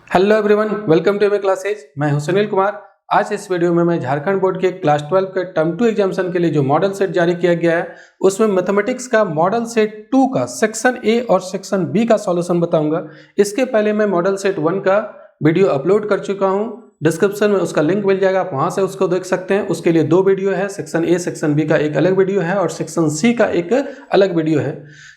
Hello everyone, welcome to my classes. मैं हूं सुनील कुमार। आज इस वीडियो में मैं झारखंड बोर्ड के क्लास 12 के टर्म 2 एग्जामिनेशन के लिए जो मॉडल सेट जारी किया गया है उसमें मैथमेटिक्स का मॉडल सेट 2 का सेक्शन ए और सेक्शन बी का सॉल्यूशन बताऊंगा। इसके पहले मैं मॉडल सेट 1 का वीडियो अपलोड कर चुका हूं, डिस्क्रिप्शन में उसका लिंक मिल जाएगा, आप वहां से उसको देख सकते हैं। उसके लिए दो वीडियो है, सेक्शन ए सेक्शन बी का एक अलग वीडियो है और सेक्शन सी का एक अलग वीडियो है।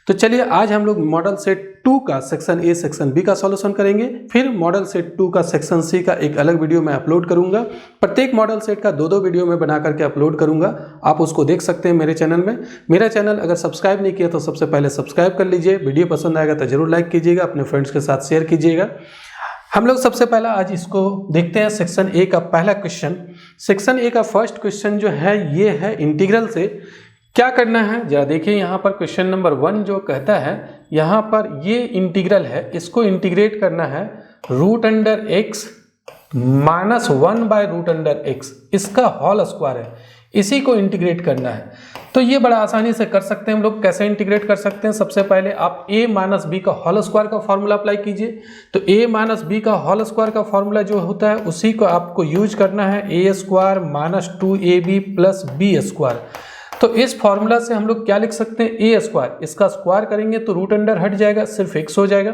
तो चलिए आज हम लोग मॉडल सेट 2 का सेक्शन ए सेक्शन बी का सॉल्यूशन करेंगे, फिर मॉडल सेट 2 का सेक्शन सी का एक अलग वीडियो मैं अपलोड करूंगा। प्रत्येक मॉडल सेट का दो वीडियो मैं बना करके अपलोड करूंगा, आप उसको देख सकते हैं मेरे चैनल में। मेरा चैनल अगर सब्सक्राइब नहीं किया तो सबसे पहले सब्सक्राइब कर लीजिए। वीडियो पसंद आएगा तो जरूर लाइक कीजिएगा, अपने फ्रेंड्स के साथ शेयर कीजिएगा। हम लोग सबसे पहला आज इसको देखते हैं सेक्शन ए का पहला क्वेश्चन। सेक्शन ए का फर्स्ट क्वेश्चन जो है ये है इंटीग्रल से क्या करना है। जरा देखिए यहाँ पर क्वेश्चन नंबर 1 जो कहता है, यहाँ पर ये इंटीग्रल है, इसको इंटीग्रेट करना है √x -1/√x, इसका होल स्क्वायर है, इसी को इंटीग्रेट करना है। तो ये बड़ा आसानी से कर सकते हैं हम लोग। कैसे इंटीग्रेट कर सकते हैं? सबसे पहले आप a - b का होल स्क्वायर का फॉर्मूला अप्लाई कीजिए। तो a - b का होल स्क्वायर का फॉर्मूला जो होता है उसी को आपको यूज करना है, a² - 2ab + b²। तो इस फॉर्मूला से हम लोग क्या लिख सकते हैं? a², इसका स्क्वायर करेंगे तो रूट अंडर हट जाएगा, सिर्फ x हो जाएगा।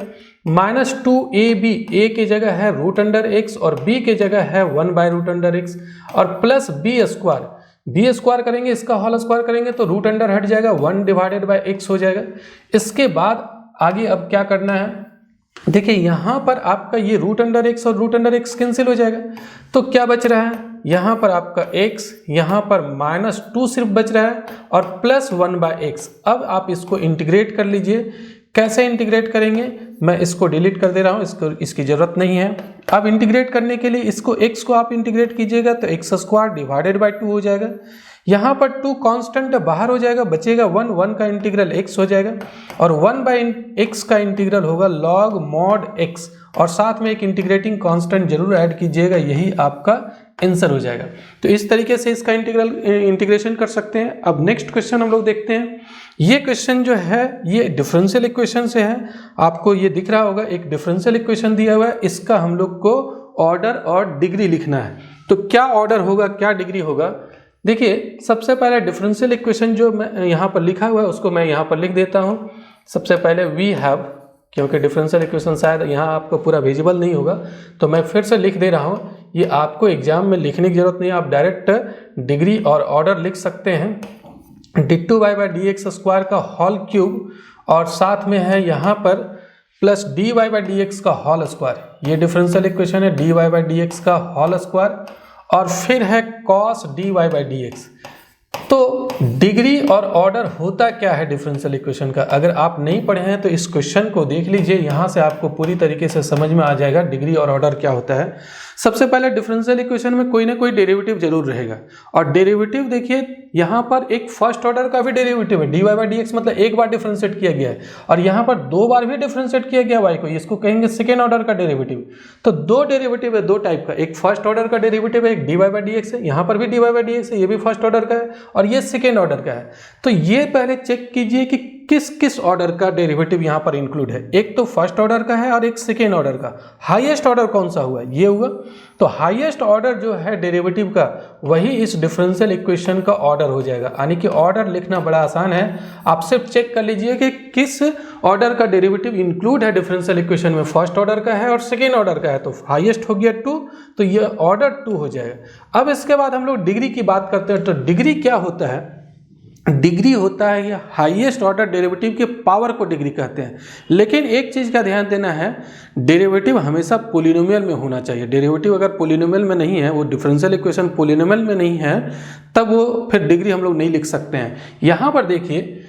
-2ab, a की जगह है √x और b की जगह है 1/√x, और प्लस b² करेंगे, इसका होल स्क्वायर करेंगे तो रूट अंडर हट जाएगा, 1/x हो जाएगा। इसके बाद आगे अब क्या करना है? देखिए यहाँ पर आपका ये √x और √x कैंसिल हो जाएगा, तो क्या बच रहा है? यहाँ पर आपका x, यहाँ पर -2 सिर्फ बच रहा है और प्लस 1/x। अब आप इसको इंटीग्रेट कर लीजिए। कैसे इंटीग्रेट करेंगे? मैं इसको डिलीट कर दे रहा हूँ, इसकी जरूरत नहीं है। अब इंटीग्रेट करने के लिए इसको x को आप इंटीग्रेट कीजिएगा तो x² / 2 हो जाएगा। यहाँ पर 2 कांस्टेंट बाहर हो जाएगा, बचेगा 1 का इंटीग्रल x हो जाएगा और 1/x का इंटीग्रल होगा log mod x, और साथ में एक इंटीग्रेटिंग कांस्टेंट जरूर ऐड कीजिएगा, यही आपका आंसर हो जाएगा। तो इस तरीके से इसका इंटीग्रेशन कर सकते हैं। अब नेक्स्ट क्वेश्चन हम लोग देखते हैं। ये क्वेश्चन जो है ये डिफरेंशियल इक्वेशन से है। आपको ये दिख रहा होगा, एक डिफरेंशियल इक्वेशन दिया हुआ है, इसका हम लोग को ऑर्डर और डिग्री लिखना है। तो क्या ऑर्डर होगा, क्या डिग्री होगा? देखिए सबसे पहले डिफरेंशियल इक्वेशन जो मैं यहाँ पर लिखा हुआ है उसको मैं यहाँ पर लिख देता हूँ। सबसे पहले वी हैव, क्योंकि डिफरेंशियल इक्वेशन शायद यहाँ आपको पूरा विजिबल नहीं होगा तो मैं फिर से लिख दे रहा हूँ। ये आपको एग्जाम में लिखने की जरूरत नहीं है, आप डायरेक्ट डिग्री और ऑर्डर लिख सकते हैं। d2y/dx² का होल क्यूब और साथ में है यहाँ पर प्लस dy/dx का होल स्क्वायर। ये डिफरेंशियल इक्वेशन है, dy/dx का होल स्क्वायर और फिर है cos dy/dx। तो डिग्री और ऑर्डर होता क्या है डिफरेंशियल इक्वेशन का? अगर आप नहीं पढ़े हैं तो इस क्वेश्चन को देख लीजिए, यहाँ से आपको पूरी तरीके से समझ में आ जाएगा डिग्री और ऑर्डर क्या होता है। सबसे पहले डिफरेंशियल इक्वेशन में कोई ना कोई डेरिवेटिव जरूर रहेगा, और डेरिवेटिव देखिए यहाँ पर एक फर्स्ट ऑर्डर का भी डेरिवेटिव है, dy/dx मतलब एक बार डिफरेंशिएट किया गया है, और यहाँ पर 2 बार भी डिफरेंशिएट किया गया y को, इसको कहेंगे सेकेंड ऑर्डर का डेरिवेटिव। तो 2 डेरिवेटिव है 2 टाइप का, एक फर्स्ट ऑर्डर का डेरिवेटिव है, एक dy/dx है, यहाँ पर भी dy/dx है, ये भी फर्स्ट ऑर्डर का है और ये सेकेंड ऑर्डर का है। तो ये पहले चेक कीजिए कि किस किस ऑर्डर का डेरिवेटिव यहाँ पर इंक्लूड है। एक तो फर्स्ट ऑर्डर का है और एक सेकेंड ऑर्डर का। हाईएस्ट ऑर्डर कौन सा हुआ? ये हुआ। तो हाईएस्ट ऑर्डर जो है डेरिवेटिव का वही इस डिफरेंशियल इक्वेशन का ऑर्डर हो जाएगा। यानी कि ऑर्डर लिखना बड़ा आसान है, आप सिर्फ चेक कर लीजिए कि किस ऑर्डर का डेरिवेटिव इंक्लूड है डिफरेंशियल इक्वेशन में। फर्स्ट ऑर्डर का है और सेकेंड ऑर्डर का है, तो हाईएस्ट हो गया 2, तो ये ऑर्डर 2 हो जाएगा। अब इसके बाद हम लोग डिग्री की बात करते हैं। तो डिग्री क्या होता है? डिग्री होता है ये हाईएस्ट ऑर्डर डेरिवेटिव के पावर को डिग्री कहते हैं। लेकिन एक चीज़ का ध्यान देना है, डेरिवेटिव हमेशा पोलिनोमियल में होना चाहिए। डेरिवेटिव अगर पोलिनोमियल में नहीं है, वो डिफरेंशियल इक्वेशन पोलिनोमियल में नहीं है, तब वो फिर डिग्री हम लोग नहीं लिख सकते हैं। यहाँ पर देखिए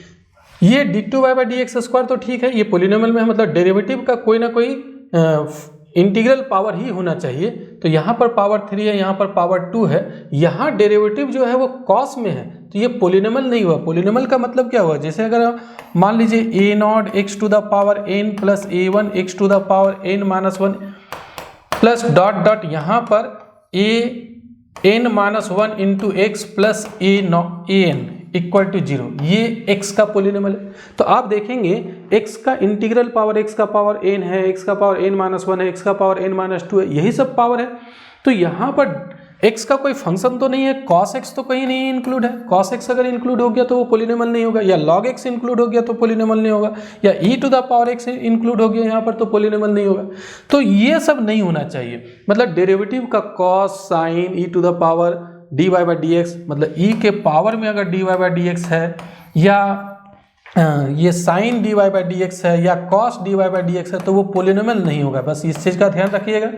ये d2y/dx² तो ठीक है, ये पोलिनोमियल में है, मतलब डेरिवेटिव का कोई ना कोई इंटीग्रल पावर ही होना चाहिए। तो यहाँ पर पावर 3 है, यहाँ पर पावर 2 है, यहाँ डेरिवेटिव जो है वो कॉस में है, तो ये पोलिनोमियल नहीं हुआ। पोलिनोमियल का मतलब क्या हुआ? जैसे अगर मान लीजिए a0 x to the power n plus a1 x to the power n -1 plus dot dot यहाँ पर a n -1 into x plus an equal to 0, ये x का पोलिनोमियल है। तो आप देखेंगे x का इंटीग्रल पावर x का पावर n है, x का पावर n-1 है, x का पावर n-2 है, यही सब पावर है। तो यहाँ पर x का कोई फंक्शन तो नहीं है, cos x तो कहीं नहीं इंक्लूड है। cos x अगर इंक्लूड हो गया तो वो पोलिनोमियल नहीं होगा, या log x इंक्लूड हो गया तो पोलिनोमियल नहीं होगा, या e to the power x include हो गया यहाँ पर तो पोलिनोमियल नहीं होगा। तो ये सब नहीं होना चाहिए, मतलब डेरिवेटिव का cos sin e to the power dy by dx, मतलब e के पावर में अगर dy बाई dx है, या ये sin dy बाई dx है, या cos dy बाई dx है, तो वो पोलिनोमियल नहीं होगा। बस इस चीज़ का ध्यान रखिएगा।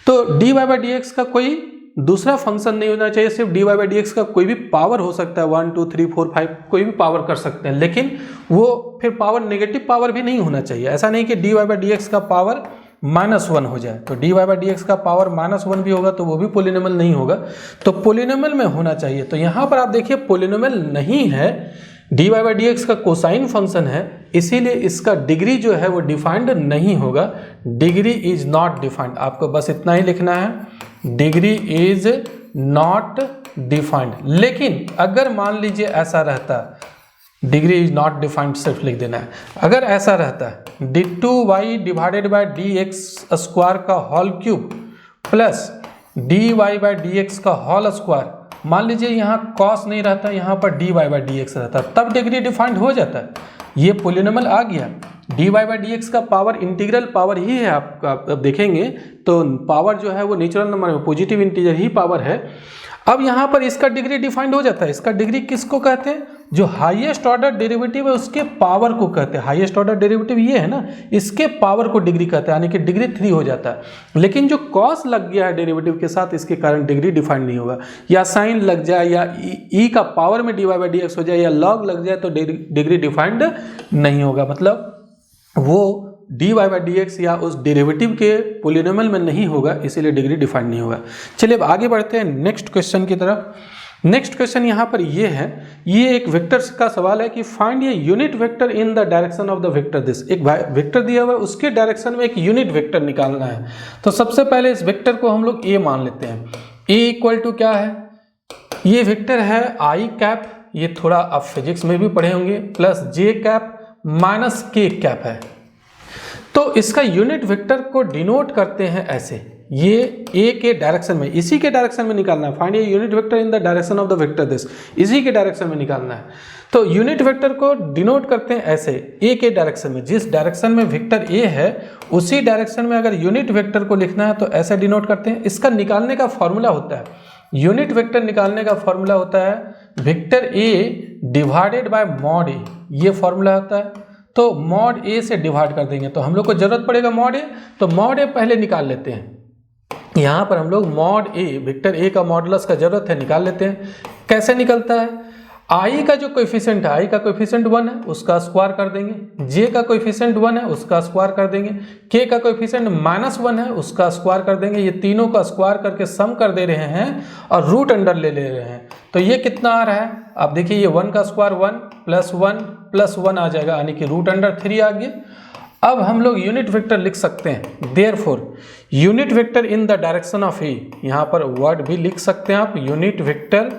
तो dy बाई dx का कोई दूसरा फंक्शन नहीं होना चाहिए, सिर्फ dy बाई dx का कोई भी पावर हो सकता है, 1 2 3 4 5 कोई भी पावर कर सकते हैं, लेकिन वो फिर पावर नेगेटिव पावर भी नहीं होना चाहिए। ऐसा नहीं कि dy बाई dx का पावर -1 हो जाए, तो dy बाई dx का पावर -1 भी होगा तो वो भी पोलिनोमियल नहीं होगा। तो पोलिनोमियल में होना चाहिए। तो यहाँ पर आप देखिए पोलिनोमियल नहीं है, dy बाई dx का कोसाइन फंक्शन है, इसीलिए इसका डिग्री जो है वो डिफाइंड नहीं होगा। डिग्री इज नॉट डिफाइंड, आपको बस इतना ही लिखना है, डिग्री इज नॉट डिफाइंड। लेकिन अगर मान लीजिए ऐसा रहता, डिग्री इज नॉट डिफाइंड सिर्फ लिख देना है। अगर ऐसा रहता है d2y divided by dx square का whole cube plus dy by dx का होल स्क्वायर, मान लीजिए यहाँ cos नहीं रहता, यहाँ पर dy बाई dx रहता, तब डिग्री डिफाइंड हो जाता है। ये पोलिनोमियल आ गया। dy बाई dx का पावर इंटीग्रल पावर ही है, आप देखेंगे तो पावर जो है वो नेचुरल नंबर में पॉजिटिव इंटीजर ही पावर है। अब यहाँ पर इसका डिग्री डिफाइंड हो जाता है। इसका डिग्री किसको कहते हैं? जो हाईएस्ट ऑर्डर डेरिवेटिव है उसके पावर को कहते हैं। हाईएस्ट ऑर्डर डेरिवेटिव ये है ना, इसके पावर को डिग्री कहते हैं, यानी कि डिग्री 3 हो जाता है। लेकिन जो कॉस लग गया है डेरिवेटिव के साथ, इसके कारण डिग्री डिफाइंड नहीं होगा। या साइन लग जाए, या ई का पावर में dy बाई dx हो जाए, या लॉग लग जाए, तो डिग्री डिफाइंड नहीं होगा। मतलब वो dy बाई dx या उस डेरिवेटिव के पोलिनोमियल में नहीं होगा, इसीलिए डिग्री डिफाइंड नहीं होगा। चलिए अब आगे बढ़ते हैं नेक्स्ट क्वेश्चन की तरफ। नेक्स्ट क्वेश्चन यहाँ पर ये है, ये एक वेक्टर का सवाल है कि find a unit vector in the direction of the vector this. एक वेक्टर दिया हुआ है, उसके डायरेक्शन में एक यूनिट वेक्टर निकालना है। तो सबसे पहले इस वेक्टर को हम लोग ए मान लेते हैं। ए इक्वल टू क्या है? ये वेक्टर है आई कैप, ये थोड़ा आप फिजिक्स में भी पढ़े होंगे, प्लस जे कैप माइनस के कैप है। तो इसका यूनिट वेक्टर को डिनोट करते हैं ऐसे, ये ए के डायरेक्शन में, इसी के डायरेक्शन में निकालना है। Find a unit vector in the direction of the vector this, इसी के डायरेक्शन में निकालना है। तो यूनिट वेक्टर को डिनोट करते हैं ऐसे, ए के डायरेक्शन में, जिस डायरेक्शन में वेक्टर ए है उसी डायरेक्शन में अगर यूनिट वेक्टर को लिखना है तो ऐसे डिनोट करते हैं। इसका निकालने का फॉर्मूला होता है, यूनिट वेक्टर निकालने का फॉर्मूला होता है vector A divided by mod A, ये फॉर्मूला होता है। तो मॉड ए से डिवाइड कर देंगे, तो हम लोग को जरूरत पड़ेगा मॉड ए, तो मॉड ए पहले निकाल लेते हैं। यहाँ पर हम लोग मॉड ए, वेक्टर ए का मॉडुलस का जरूरत है, निकाल लेते हैं। कैसे निकलता है? आई का जो कोएफिशिएंट है, आई का कोएफिशिएंट 1 है, उसका स्क्वायर कर देंगे। जे का कोएफिशिएंट 1 है, उसका स्क्वायर कर देंगे। के का कोएफिशिएंट -1 है, उसका स्क्वायर कर देंगे। ये तीनों का स्क्वायर करके सम कर दे रहे हैं और रूट अंडर ले रहे हैं। तो ये कितना आ रहा है? आप देखिए, ये 1 का स्क्वायर 1 प्लस 1 आ जाएगा, यानी कि रूट अंडर 3 आ गया। अब हम लोग यूनिट वेक्टर लिख सकते हैं, therefore unit vector in the direction of A, यहाँ पर वर्ड भी लिख सकते हैं आप, unit vector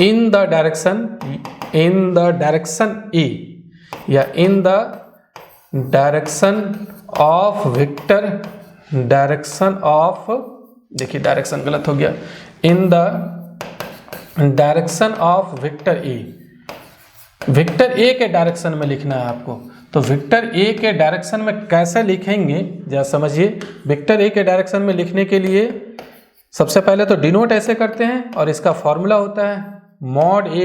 in the direction A, या in the direction of vector, direction of, देखिए डायरेक्शन गलत हो गया, in the direction of vector A. Vector A के डायरेक्शन में लिखना है आपको। तो वेक्टर ए के डायरेक्शन में कैसे लिखेंगे जरा समझिए। वेक्टर ए के डायरेक्शन में लिखने के लिए सबसे पहले तो डिनोट ऐसे करते हैं, और इसका फॉर्मूला होता है mod A,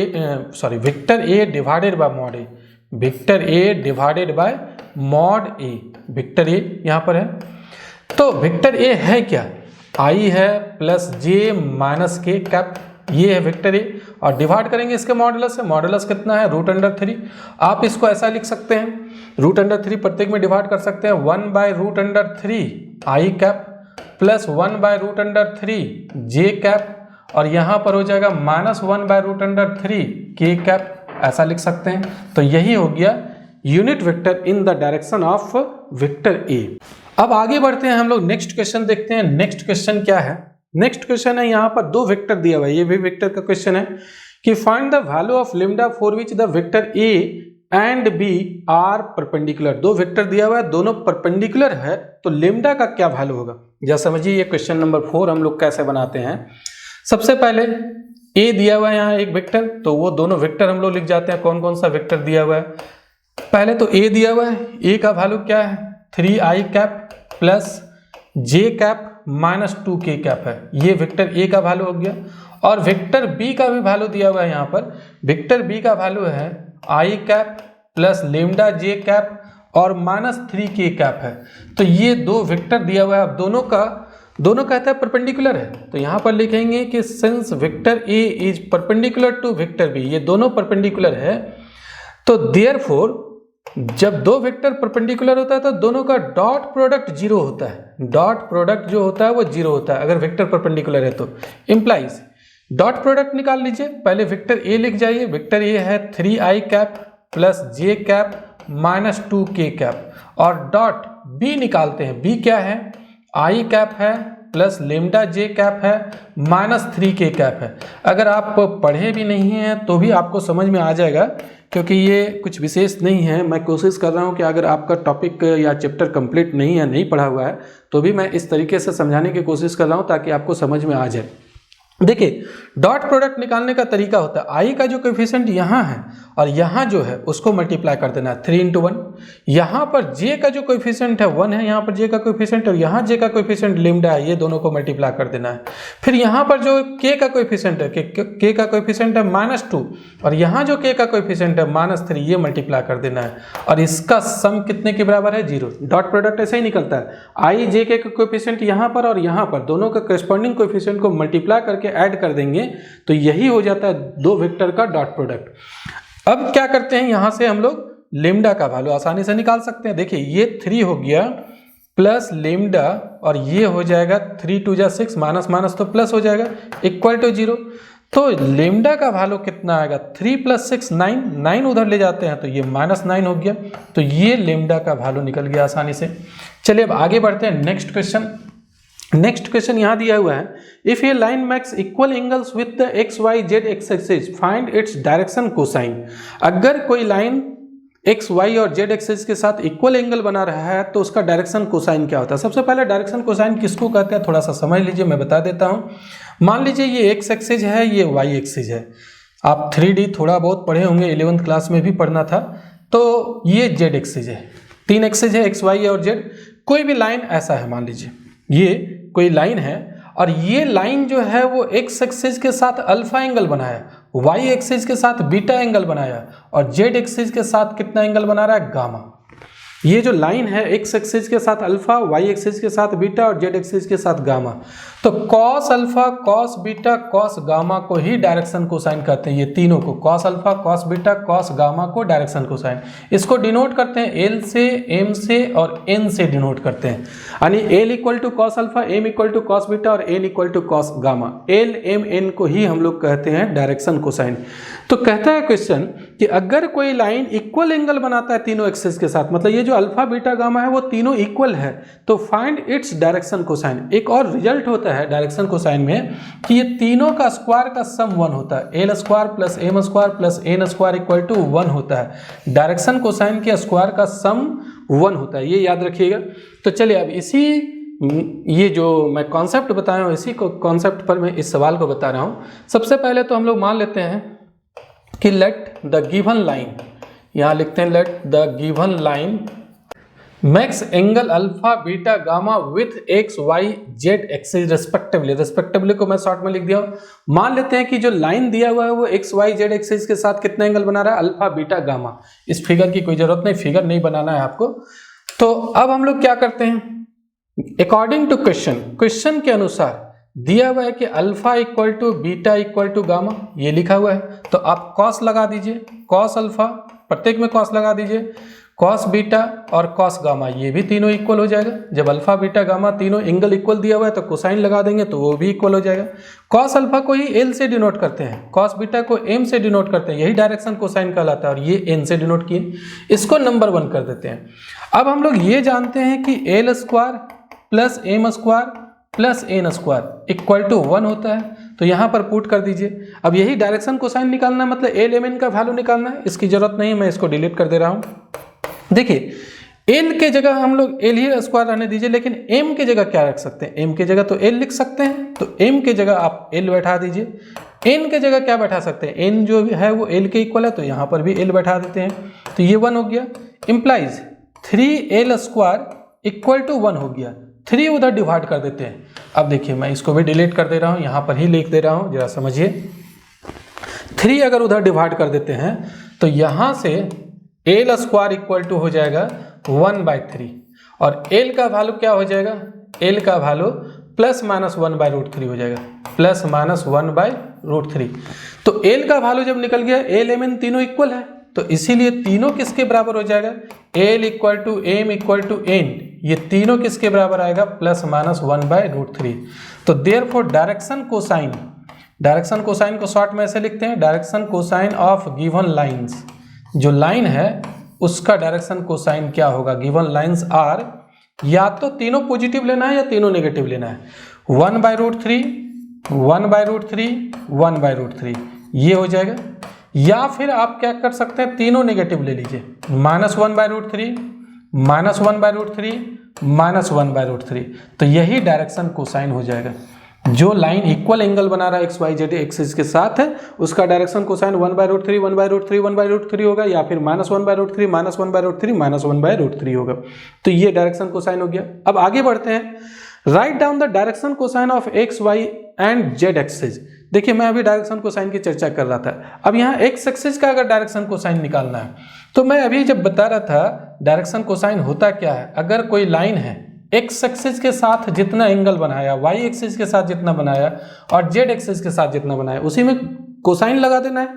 vector A divided by mod A, vector A divided by mod A. Vector ए यहाँ पर है, तो वेक्टर ए है क्या? आई है प्लस जे माइनस के कैप, ये है वेक्टर ए, और डिवाइड करेंगे इसके मॉडुलस से। मॉडुलस कितना है? Root under 3। आप इसको ऐसा लिख सकते हैं, रूट अंडर 3 प्रत्येक में डिवाइड कर सकते हैं, 1 by root under 3 I cap plus 1 by root under 3 J cap, और यहाँ पर हो जाएगा -1 बाय रूट अंडर 3 के कैप, ऐसा लिख सकते हैं। तो यही हो गया unit vector in the direction of vector ए। अब आगे बढ़ते हैं, हम लोग नेक्स्ट क्वेश्चन देखते हैं। नेक्स्ट क्वेश्चन क्या है? नेक्स्ट क्वेश्चन है, यहाँ पर 2 वेक्टर दिया हुआ है, ये भी वेक्टर का क्वेश्चन है। कि find the value of lambda for which the vector A and B are perpendicular. दो वेक्टर दिया हुआ है, दोनों परपेंडिकुलर है, तो लिम्डा का क्या वैल्यू होगा। या समझिए ये क्वेश्चन नंबर 4 हम लोग कैसे बनाते हैं। सबसे पहले ए दिया हुआ है यहाँ एक वेक्टर, तो वो दोनों वेक्टर हम लोग लिख जाते हैं। कौन कौन सा वेक्टर दिया हुआ है, पहले तो ए दिया हुआ है, ए का वैल्यू क्या है 3i कैप प्लस जे कैप माइनस 2k कैप है, ये वेक्टर ए का वैल्यू हो गया। और वेक्टर बी का भी वैल्यू दिया हुआ है यहाँ पर, वेक्टर बी का वैल्यू है i cap plus lambda J cap और माइनस 3k कैप है। तो ये दो वेक्टर दिया हुआ है, अब दोनों कहता है परपेंडिकुलर है, तो यहाँ पर लिखेंगे कि since vector A is perpendicular to vector B, ये दोनों परपेंडिकुलर है, तो देयरफॉर जब दो वेक्टर परपेंडिकुलर होता है तो दोनों का डॉट प्रोडक्ट जीरो होता है। डॉट प्रोडक्ट जो होता है वो जीरो होता है अगर वेक्टर परपेंडिकुलर है, तो इम्प्लाइज डॉट प्रोडक्ट निकाल लीजिए। पहले वेक्टर ए लिख जाइए, वेक्टर ए है 3i कैप प्लस जे कैप माइनस 2k कैप, और डॉट बी निकालते हैं, बी क्या है i कैप है प्लस लेमडा जे कैप है माइनस 3k कैप है। अगर आप पढ़े भी नहीं हैं तो भी आपको समझ में आ जाएगा, क्योंकि ये कुछ विशेष नहीं है। मैं कोशिश कर रहा हूँ कि अगर आपका टॉपिक या चैप्टर कंप्लीट नहीं है, नहीं पढ़ा हुआ है, तो भी मैं इस तरीके से समझाने की कोशिश कर रहा हूँ ताकि आपको समझ में आ जाए। देखिए डॉट प्रोडक्ट निकालने का तरीका होता है, आई का जो कोएफिशिएंट यहाँ है और यहाँ जो है उसको मल्टीप्लाई कर देना है 3 × 1। यहाँ पर जे का जो कोएफिशिएंट है 1 है, यहाँ पर जे का कोएफिशिएंट और यहाँ जे का कोएफिशिएंट लेमडा है, ये दोनों को मल्टीप्लाई कर देना है। फिर यहाँ पर जो के का कोएफिशिएंट है, के का कोएफिशिएंट है -2 और यहाँ जो के का कोएफिशिएंट है -3, ये मल्टीप्लाई कर देना है और इसका सम कितने के बराबर है 0। डॉट प्रोडक्ट ऐसे ही निकलता है, आई जे के कोएफिशिएंट यहाँ पर और यहाँ पर दोनों का करस्पॉन्डिंग कोएफिशिएंट को मल्टीप्लाई करके ऐड कर देंगे तो यही हो जाता है दो वेक्टर का डॉट प्रोडक्ट। अब क्या करते हैं, यहां से हम लोग लेमडा का वैल्यू आसानी से निकाल सकते हैं। देखिए ये 3 हो गया प्लस लेमडा और ये हो जाएगा 3 × 2 = 6, माइनस माइनस तो प्लस हो जाएगा, इक्वल टू 0। तो लेमडा का वैल्यू कितना आएगा 3 + 6 9, 9 उधर ले जाते हैं तो ये -9 हो गया, तो ये लेमडा का वैल्यू निकल गया आसानी से। चलिए अब आगे बढ़ते हैं नेक्स्ट क्वेश्चन। नेक्स्ट क्वेश्चन यहाँ दिया हुआ है, if a line makes equal angles with the X Y Z axis find its direction cosine. अगर कोई लाइन एक्स वाई और जेड एक्सिस के साथ इक्वल एंगल बना रहा है तो उसका डायरेक्शन कोसाइन क्या होता है। सबसे पहले डायरेक्शन कोसाइन किसको कहते हैं थोड़ा सा समझ लीजिए, मैं बता देता हूँ। मान लीजिए ये एक्स एक्सिस है, ये वाई एक्सिस है, आप 3D थोड़ा बहुत पढ़े होंगे, 11th क्लास में भी पढ़ना था। तो ये जेड एक्सिस है, 3 एक्सिस है एक्स वाई और जेड। कोई भी लाइन ऐसा है, मान लीजिए ये कोई लाइन है और ये लाइन जो है वो एक्स एक्सिस के साथ अल्फा एंगल बनाया, वाई एक्सिस के साथ बीटा एंगल बनाया और जेड एक्सिस के साथ कितना एंगल बना रहा है गामा। ये जो लाइन है एक्स एक्सिस के साथ अल्फा, वाई एक्सिस के साथ बीटा और जेड एक्सिस के साथ गामा, तो cos alpha cos beta cos gamma को ही डायरेक्शन कोसाइन कहते हैं। ये तीनों को cos alpha cos beta cos gamma को डायरेक्शन कोसाइन, इसको डिनोट करते हैं एल से, एम से और एन से डिनोट करते हैं। यानी L equal to cos alpha, M equal to cos beta और N equal to cos gamma, L M N को ही हम लोग कहते हैं डायरेक्शन कोसाइन। तो कहता है क्वेश्चन कि अगर कोई लाइन इक्वल एंगल बनाता है तीनों एक्सिस के साथ, मतलब ये जो अल्फा बीटा गामा है वो तीनों इक्वल है, तो फाइंड इट्स डायरेक्शन कोसाइन। एक और रिजल्ट होता है डायरेक्शन कोसाइन में कि ये तीनों का स्क्वायर का सम 1 होता है, L square plus M square plus N square equal to 1 होता है। डायरेक्शन कोसाइन के स्क्वायर का सम 1 होता है, ये याद रखिएगा। तो चलिए अब इसी ये जो मैं कॉन्सेप्ट बताया हूँ इसी को कॉन्सेप्ट पर मैं इस सवाल को बता रहा हूँ। सबसे पहले तो हम लोग मान लेते हैं कि लेट द गिवन लाइन, यहाँ लिखते हैं let the given line makes angle alpha beta gamma with X Y Z axis respectively. Respectively को मैं शॉर्ट में लिख दिया। मान लेते हैं कि जो लाइन दिया हुआ है वो एक्स वाई जेड एक्सिस के साथ कितना एंगल बना रहा है अल्फा बीटा गामा। इस फिगर की कोई जरूरत नहीं, फिगर नहीं बनाना है आपको। तो अब हम लोग क्या करते हैं, अकॉर्डिंग टू क्वेश्चन के अनुसार दिया हुआ है कि alpha equal to beta equal to gamma, ये लिखा हुआ है, तो आप कॉस लगा दीजिए, कॉस अल्फा प्रत्येक में कॉस लगा दीजिए, कॉस बीटा और कॉस गामा ये भी तीनों इक्वल हो जाएगा। जब अल्फा बीटा गामा तीनों एंगल इक्वल दिया हुआ है तो कोसाइन लगा देंगे तो वो भी इक्वल हो जाएगा। कॉस अल्फा को ही एल से डिनोट करते हैं, कॉस बीटा को एम से डिनोट करते हैं, यही डायरेक्शन कोसाइन कहलाता है और ये एन से डिनोट किए, इसको नंबर 1 कर देते हैं। अब हम लोग ये जानते हैं कि L square plus M square plus N square equal to 1 होता है, तो यहाँ पर पुट कर दीजिए। अब यही डायरेक्शन कोसाइन निकालना है, मतलब एल एम एन का वैल्यू निकालना है। इसकी जरूरत नहीं, मैं इसको डिलीट कर दे रहा हूँ। देखिए एल के जगह हम लोग एल ही स्क्वायर रहने दीजिए, लेकिन एम के जगह क्या रख सकते हैं, एम के जगह तो एल लिख सकते हैं, तो एम के जगह आप एल बैठा दीजिए। एन के जगह क्या बैठा सकते हैं, एन जो है वो एल के इक्वल है, तो यहाँ पर भी एल बैठा देते हैं, तो ये 1 हो गया। Implies 3l square equal to 1 हो गया। 3 उधर डिवाइड कर देते हैं। अब देखिए मैं इसको भी डिलीट कर दे रहा हूँ, यहाँ पर ही लिख दे रहा हूँ, जरा समझिए। 3 अगर उधर डिवाइड कर देते हैं तो यहाँ से एल स्क्वायर इक्वल टू हो जाएगा 1/3, और एल का वैल्यू क्या हो जाएगा, एल का वैल्यू ±1/√3 हो जाएगा, ±1/√3। तो एल का वैल्यू जब निकल गया, एल एम एन तीनों इक्वल है, तो इसीलिए तीनों किसके बराबर हो जाएगा, L equal to M equal to N, ये तीनों किसके बराबर आएगा, ±1/√3। तो देयरफॉर डायरेक्शन कोसाइन को शॉर्ट में ऐसे लिखते हैं, direction cosine of given lines, जो लाइन है उसका डायरेक्शन कोसाइन क्या होगा, गिवन लाइंस आर, या तो तीनों पॉजिटिव लेना है या तीनों नेगेटिव लेना है, 1/√3, 1/√3, 1/√3 ये हो जाएगा। या फिर आप क्या कर सकते हैं, तीनों नेगेटिव ले लीजिए, -1/√3, -1/√3, -1/√3, तो यही डायरेक्शन कोसाइन हो जाएगा। जो लाइन इक्वल एंगल बना रहा है एक्स वाई जेड एक्सिस के साथ है, उसका डायरेक्शन कोसाइन 1/√3, 1/√3, 1/√3 होगा, या फिर -1/√3, -1/√3, -1/√3 होगा। तो ये डायरेक्शन कोसाइन हो गया। अब आगे बढ़ते हैं, right down the direction cosine of X Y and Z axis. देखिए मैं अभी डायरेक्शन कोसाइन की चर्चा कर रहा था। अब यहाँ एक्स एक्सिस का अगर डायरेक्शन कोसाइन निकालना है, तो मैं अभी जब बता रहा था डायरेक्शन कोसाइन होता क्या है, अगर कोई लाइन है एक्स एक्सिस के साथ जितना एंगल बनाया, वाई एक्सिस के साथ जितना बनाया और जेड एक्सिस के साथ जितना बनाया, उसी में कोसाइन लगा देना है।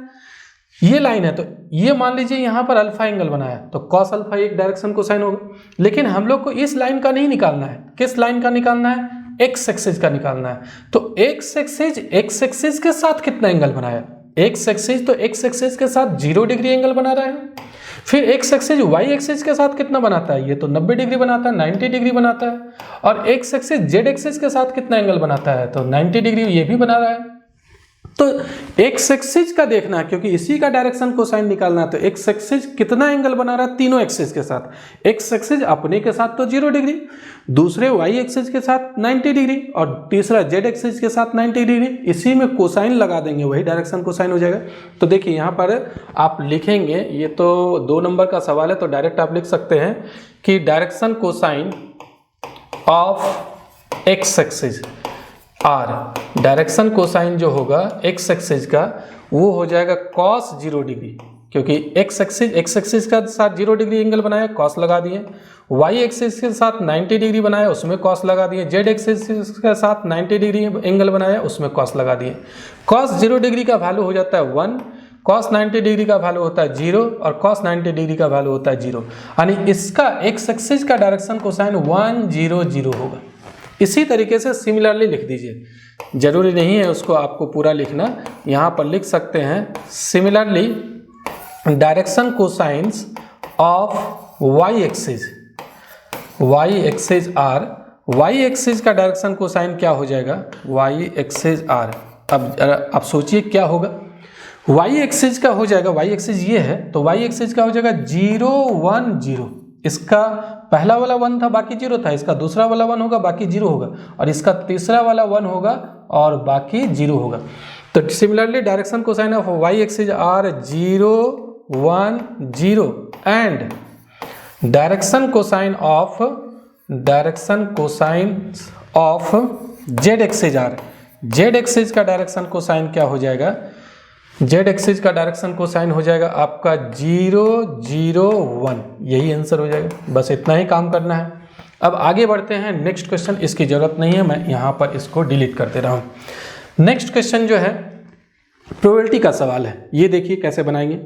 ये लाइन है तो ये मान लीजिए यहाँ पर अल्फा एंगल बनाया, तो कॉस अल्फा एक डायरेक्शन कोसाइन होगा। लेकिन हम लोग को इस लाइन का नहीं निकालना है, किस लाइन का निकालना है, एक्स एक्सिस का निकालना है। तो एक्स एक्सिस के साथ कितना एंगल बनाया, एक्स एक्सिस तो एक्स एक्सिस के साथ 0 डिग्री एंगल बना रहा है। फिर एक्स एक्सिस वाई एक्सिस के साथ कितना बनाता है, ये तो 90 डिग्री बनाता है, 90 डिग्री बनाता है। और एक्स एक्सिस जेड एक्सिस के साथ कितना एंगल बनाता है, तो 90 डिग्री ये भी बना रहा है। तो एक्स एक्सिस का देखना है, क्योंकि इसी का डायरेक्शन कोसाइन निकालना है। तो एक्स एक्सिस कितना एंगल बना रहा है, तीनों एक्सिस के साथ। एक्स एक्सिस अपने के साथ तो 0 डिग्री, दूसरे वाई एक्सिस के साथ 90 डिग्री, और तीसरा जेड एक्सिस के साथ 90 डिग्री। इसी में कोसाइन लगा देंगे, वही डायरेक्शन कोसाइन हो जाएगा। तो देखिए यहाँ पर आप लिखेंगे, ये तो 2 नंबर का सवाल है, तो डायरेक्ट आप लिख सकते हैं कि direction cosine of X axis are, direction cosine जो होगा एक्स एक्सिस का वो हो जाएगा cos 0 डिग्री, क्योंकि एक्स एक्सिस का साथ 0 डिग्री एंगल बनाया, cos लगा दिए। वाई एक्सिस के साथ 90 डिग्री बनाया, उसमें cos लगा दिए। जेड एक्सिस के साथ 90 डिग्री एंगल बनाया, उसमें cos लगा दिए। cos 0 डिग्री का वैल्यू हो जाता है 1, cos 90 डिग्री का वैल्यू होता है 0, और cos 90 डिग्री का वैल्यू होता है 0। यानी इसका एक्स एक्सिस का डायरेक्शन कोसाइन 1 0 0 होगा। इसी तरीके से सिमिलरली लिख दीजिए, जरूरी नहीं है उसको आपको पूरा लिखना, यहाँ पर लिख सकते हैं similarly direction cosines of Y axis are. Y axis का डायरेक्शन कोसाइन क्या हो जाएगा, वाई एक्सिस आर। अब आप सोचिए क्या होगा, वाई एक्सिस का हो जाएगा, वाई एक्सिस ये है, तो वाई एक्सिस का हो जाएगा 0 1 0। इसका पहला वाला 1 था, बाकी 0 था, इसका दूसरा वाला 1 होगा, बाकी 0 होगा, और इसका तीसरा वाला 1 होगा और बाकी 0 होगा। तो similarly direction cosine of Y axis are 0 1 0 and direction cosine of Z axis are. Z axis का डायरेक्शन कोसाइन क्या हो जाएगा, जेड एक्सिस का डायरेक्शन कोसाइन हो जाएगा आपका 0 0 1, यही आंसर हो जाएगा। बस इतना ही काम करना है। अब आगे बढ़ते हैं नेक्स्ट क्वेश्चन, इसकी जरूरत नहीं है, मैं यहाँ पर इसको डिलीट कर दे रहा हूँ। नेक्स्ट क्वेश्चन जो है प्रोबेबिलिटी का सवाल है, ये देखिए कैसे बनाएंगे।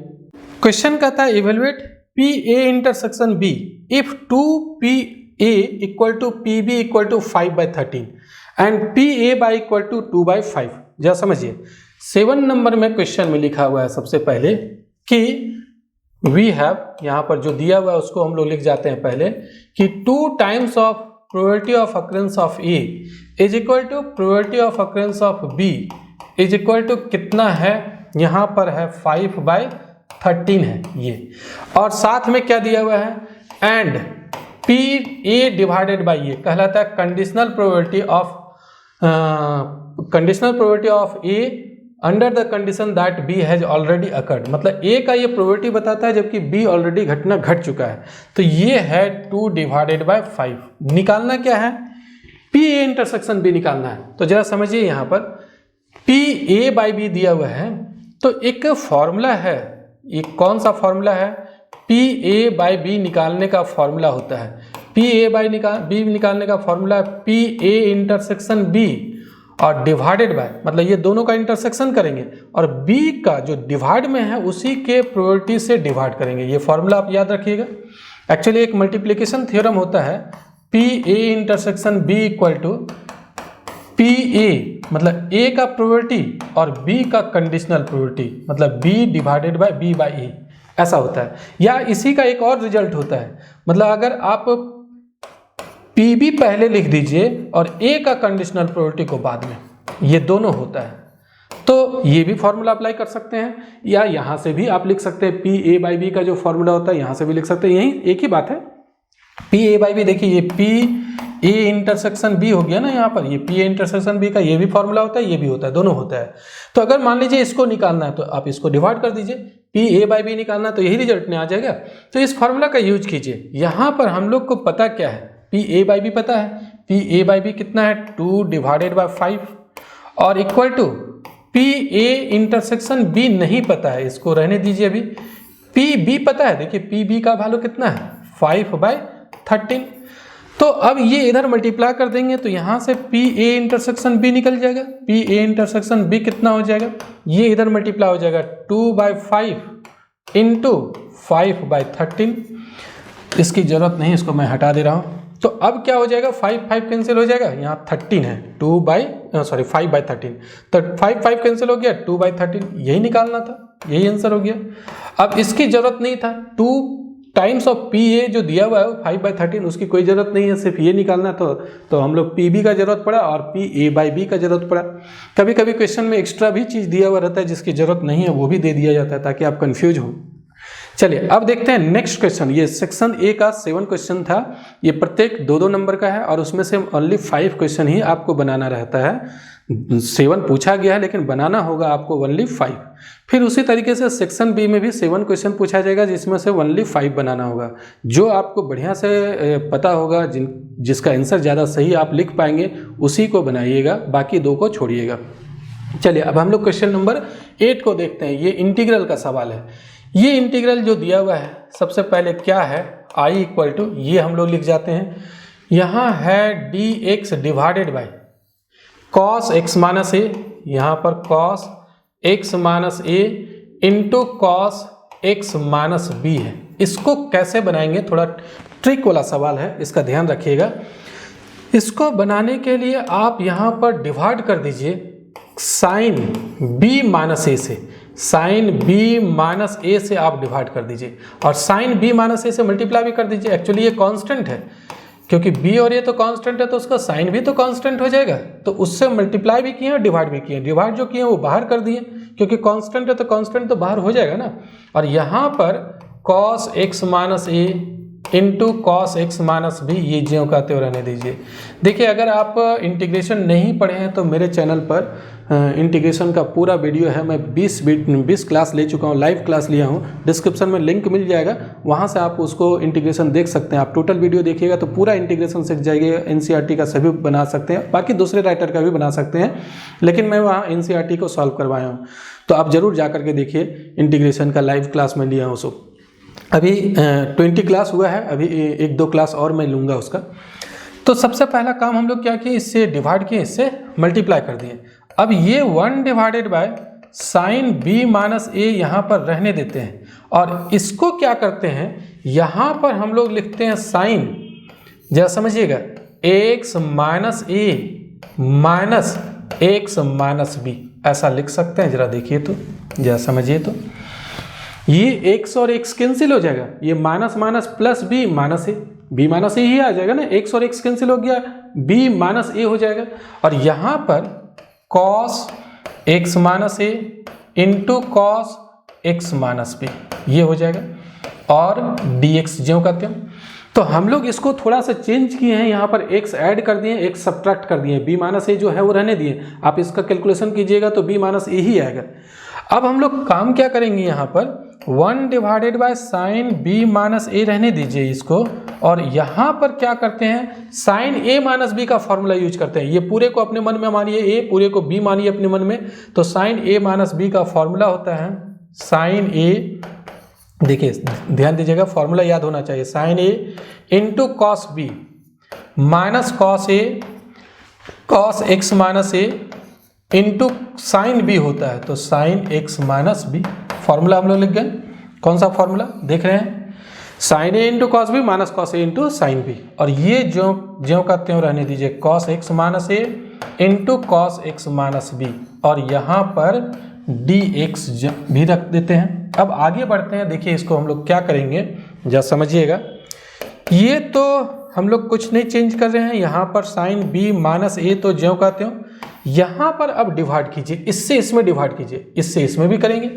क्वेश्चन कहता है evaluate P A intersection B if 2PA equal to PB equal to 5/13 and PA equal to 2/5। जरा समझिए, 7 नंबर में क्वेश्चन में लिखा हुआ है सबसे पहले कि वी हैव, यहाँ पर जो दिया हुआ है उसको हम लोग लिख जाते हैं पहले कि 2 times of probability of occurrence of A is equal to probability of occurrence of B is equal to कितना है, यहाँ पर है 5/13 है ये, और साथ में क्या दिया हुआ है, and P A divided by A कहलाता है conditional probability of A under the condition that B has already occurred. मतलब ए का ये प्रोबेबिलिटी बताता है जबकि बी ऑलरेडी घटना घट चुका है। तो ये है 2/5। निकालना क्या है, पी ए इंटरसेक्शन बी निकालना है। तो जरा समझिए, यहाँ पर पी ए बाई बी दिया हुआ है, तो एक फॉर्मूला है, ये कौन सा फॉर्मूला है, पी ए बाई बी निकालने का फॉर्मूला होता है। पी ए बाई बी निकालने का formula P A intersection B और डिवाइडेड बाय, मतलब ये दोनों का इंटरसेक्शन करेंगे और बी का जो डिवाइड में है उसी के प्रोबेबिलिटी से डिवाइड करेंगे। ये फॉर्मूला आप याद रखिएगा। एक्चुअली एक मल्टीप्लिकेशन थ्योरम होता है, P A intersection B equal to P A मतलब ए का प्रोबेबिलिटी और बी का कंडीशनल प्रोबेबिलिटी, मतलब B divided by B by A, ऐसा होता है। या इसी का एक और रिजल्ट होता है, मतलब अगर आप पी बी पहले लिख दीजिए और ए का कंडीशनल प्रोबेबिलिटी को बाद में, ये दोनों होता है। तो ये भी फॉर्मूला अप्लाई कर सकते हैं, या यहाँ से भी आप लिख सकते हैं, पी ए बाई बी का जो फॉर्मूला होता है यहाँ से भी लिख सकते हैं, यही एक ही बात है। पी ए बाई बी देखिए, ये पी ए इंटरसेक्शन बी हो गया ना, यहाँ पर ये पी ए इंटरसेक्शन बी का ये भी फॉर्मूला होता है, ये भी होता है, दोनों होता है। तो अगर मान लीजिए इसको निकालना है तो आप इसको डिवाइड कर दीजिए, पी ए बाई बी निकालना तो यही रिजल्ट में आ जाएगा। तो इस फॉर्मूला का यूज कीजिए। यहाँ पर हम लोग को पता क्या है, पी ए बाई बी पता है, पी ए बाई बी कितना है 2/5 और equal to P A intersection B नहीं पता है, इसको रहने दीजिए। अभी पी बी पता है, देखिए पी बी का वैल्यू कितना है 5/13। तो अब ये इधर मल्टीप्लाई कर देंगे तो यहाँ से पी ए इंटरसेक्शन बी निकल जाएगा, पी ए इंटरसेक्शन बी कितना हो जाएगा, ये इधर मल्टीप्लाई हो जाएगा 2/5 इंटू 5/13। इसकी जरूरत नहीं, इसको मैं हटा दे रहा हूँ। तो अब क्या हो जाएगा, 5 कैंसिल हो जाएगा, यहाँ 13 है, 5/13, तो 5 कैंसिल हो गया, 2/13, यही निकालना था, यही आंसर हो गया। अब इसकी जरूरत नहीं था, 2 टाइम्स ऑफ पी ए जो दिया हुआ है 5/13, उसकी कोई जरूरत नहीं है, सिर्फ ये निकालना। तो हम लोग पी बी का जरूरत पड़ा और पी ए बाई बी का जरूरत पड़ा। कभी कभी क्वेश्चन में एक्स्ट्रा भी चीज़ दिया हुआ रहता है जिसकी जरूरत नहीं है, वो भी दे दिया जाता है ताकि आप कन्फ्यूज हो। चलिए अब देखते हैं नेक्स्ट क्वेश्चन। ये सेक्शन ए का 7 क्वेश्चन था, ये प्रत्येक 2-2 नंबर का है और उसमें से ओनली 5 क्वेश्चन ही आपको बनाना रहता है। 7 पूछा गया है लेकिन बनाना होगा आपको ओनली 5। फिर उसी तरीके से सेक्शन बी में भी 7 क्वेश्चन पूछा जाएगा जिसमें से ओनली 5 बनाना होगा। जो आपको बढ़िया से पता होगा, जिसका आंसर ज़्यादा सही आप लिख पाएंगे उसी को बनाइएगा, बाकी 2 को छोड़िएगा। चलिए अब हम लोग क्वेश्चन नंबर 8 को देखते हैं। ये इंटीग्रल का सवाल है। ये इंटीग्रल जो दिया हुआ है, सबसे पहले क्या है, i इक्वल टू, ये हम लोग लिख जाते हैं, यहाँ है dx divided by cos x minus A, यहाँ पर cos x minus A into cos x minus B है। इसको कैसे बनाएंगे, थोड़ा ट्रिक वाला सवाल है, इसका ध्यान रखिएगा। इसको बनाने के लिए आप यहाँ पर डिवाइड कर दीजिए साइन बी माइनस ए से, साइन बी माइनस ए से आप डिवाइड कर दीजिए और साइन बी माइनस ए से मल्टीप्लाई भी कर दीजिए। एक्चुअली ये कांस्टेंट है, क्योंकि बी और ए तो कांस्टेंट है तो उसका साइन भी तो कांस्टेंट हो जाएगा, तो उससे मल्टीप्लाई भी किए और डिवाइड भी किए। डिवाइड जो किए वो बाहर कर दिए, क्योंकि कांस्टेंट है तो कांस्टेंट तो बाहर हो जाएगा ना। और यहाँ पर cos x minus A into cos x minus B, ये ज्यों का त्यों रहने दीजिए। देखिए अगर आप इंटीग्रेशन नहीं पढ़े हैं तो मेरे चैनल पर इंटीग्रेशन का पूरा वीडियो है, मैं 20 क्लास ले चुका हूँ, लाइव क्लास लिया हूँ, डिस्क्रिप्शन में लिंक मिल जाएगा, वहाँ से आप उसको इंटीग्रेशन देख सकते हैं। आप टोटल वीडियो देखिएगा तो पूरा इंटीग्रेशन सीख जाएगा। एनसीईआरटी का सभी बना सकते हैं, बाकी दूसरे राइटर का भी बना सकते हैं, लेकिन मैं वहाँ एनसीईआरटी को सॉल्व करवाया हूँ, तो आप ज़रूर जा करके देखिए। इंटीग्रेशन का लाइव क्लास में लिया हूँ, सो अभी 20 क्लास हुआ है, अभी 1-2 क्लास और मैं लूँगा उसका। तो सबसे पहला काम हम लोग क्या किए, इससे डिवाइड किए, इससे मल्टीप्लाई कर दिए। अब ये 1 divided by sine B minus A यहाँ पर रहने देते हैं और इसको क्या करते हैं, यहाँ पर हम लोग लिखते हैं साइन, जरा समझिएगा, एक्स माइनस ए माइनस एक्स माइनस बी, ऐसा लिख सकते हैं। जरा देखिए तो, जरा समझिए तो, ये x और x कैंसिल हो जाएगा, ये minus minus plus B minus A, B minus A ही आ जाएगा ना, x और x कैंसिल हो गया, b माइनस ए हो जाएगा। और यहाँ पर cos x minus A into cos x minus B, ये हो जाएगा, और dx ज्यों का त्यों। तो हम लोग इसको थोड़ा सा चेंज किए हैं, यहाँ पर x ऐड कर दिए, x सब्ट्रैक्ट कर दिए, b माइनस ए जो है वो रहने दिए। आप इसका कैलकुलेशन कीजिएगा तो b माइनस ए ही आएगा। अब हम लोग काम क्या करेंगे, यहाँ पर 1 divided by sine b minus A रहने दीजिए इसको, और यहाँ पर क्या करते हैं, साइन a माइनस बी का फॉर्मूला यूज करते हैं। ये पूरे को अपने मन में मानिए a, पूरे को b मानिए अपने मन में, तो साइन a माइनस बी का फॉर्मूला होता है साइन a, देखिए ध्यान दीजिएगा फॉर्मूला याद होना चाहिए, sine A into cos B minus cos A cos x minus A into sine B होता है, तो sine x minus B. Formula हम लोग लिख गए, कौन सा फॉर्मूला देख रहे हैं, sine A into cos B minus cos A into sine B, और ये ज्यों का त्यों रहने दीजिए, cos x minus A into cos x minus B, और यहाँ पर dx भी रख देते हैं। अब आगे बढ़ते हैं, देखिए इसको हम लोग क्या करेंगे जरा समझिएगा। ये तो हम लोग कुछ नहीं चेंज कर रहे हैं, यहाँ पर साइन b माइनस ए तो ज्यों का त्यों, यहाँ पर अब डिवाइड कीजिए, इससे इसमें डिवाइड कीजिए, इससे इसमें भी करेंगे,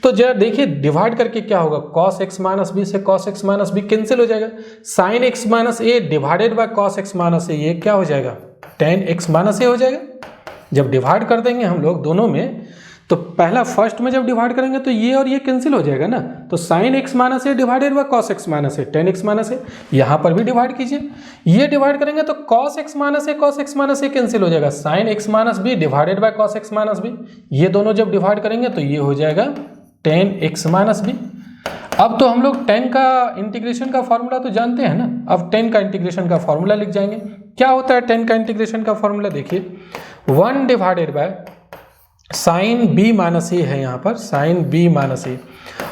तो जरा देखिए डिवाइड करके क्या होगा, कॉस एक्स माइनस बी से cos x minus B cancel हो जाएगा, sine x minus A divided by cos x minus A, ये क्या हो जाएगा, टेन एक्स माइनस ए हो जाएगा। जब डिवाइड कर देंगे हम लोग दोनों में, तो पहला फर्स्ट में जब डिवाइड करेंगे तो ये और ये कैंसिल हो जाएगा ना, तो sine x minus A divided by cos x minus A, tan x minus A, यहाँ पर भी डिवाइड कीजिए, ये डिवाइड करेंगे तो cos x minus A cancel हो जाएगा, sine x minus B divided by cos x minus B, ये दोनों जब डिवाइड करेंगे तो ये हो जाएगा टेन एक्स माइनस बी। अब तो हम लोग 10 का इंटीग्रेशन का फॉर्मूला तो जानते हैं ना, अब 10 का इंटीग्रेशन का फॉर्मूला लिख जाएंगे। क्या होता है 10 का इंटीग्रेशन का फॉर्मूला, देखिए 1 divided by sine b minus A है, यहाँ पर साइन b माइनस ए,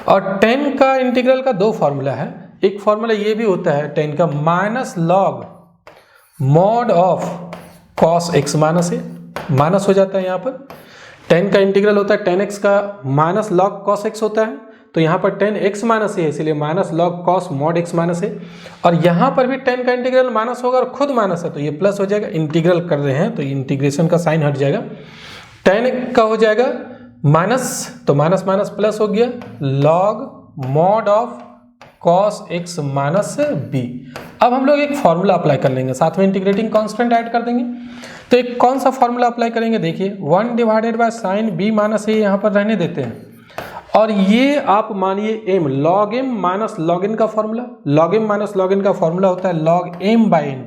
और 10 का इंटीग्रल का दो फार्मूला है, एक फार्मूला ये भी होता है 10 का minus log mod of cos x minus A, minus हो जाता है यहाँ पर, 10 का इंटीग्रल होता है 10x का माइनस लॉग कॉस एक्स होता है, तो यहाँ पर 10x माइनस ए इसलिए minus log cos mod x minus A, और यहाँ पर भी 10 का इंटीग्रल माइनस होगा और खुद माइनस है तो ये प्लस हो जाएगा, इंटीग्रल कर रहे हैं तो इंटीग्रेशन का साइन हट जाएगा, 10 का हो जाएगा माइनस, तो माइनस माइनस प्लस हो गया, log mod of cos x minus B. अब हम लोग एक फॉर्मूला अप्लाई कर लेंगे, साथ में इंटीग्रेटिंग कांस्टेंट ऐड कर देंगे, तो एक कौन सा फॉर्मूला अप्लाई करेंगे, देखिए 1 divided by sine b minus A यहाँ पर रहने देते हैं, और ये आप मानिए m, log m minus log n का formula, log m minus log n का फॉर्मूला होता है लॉग m बाय n,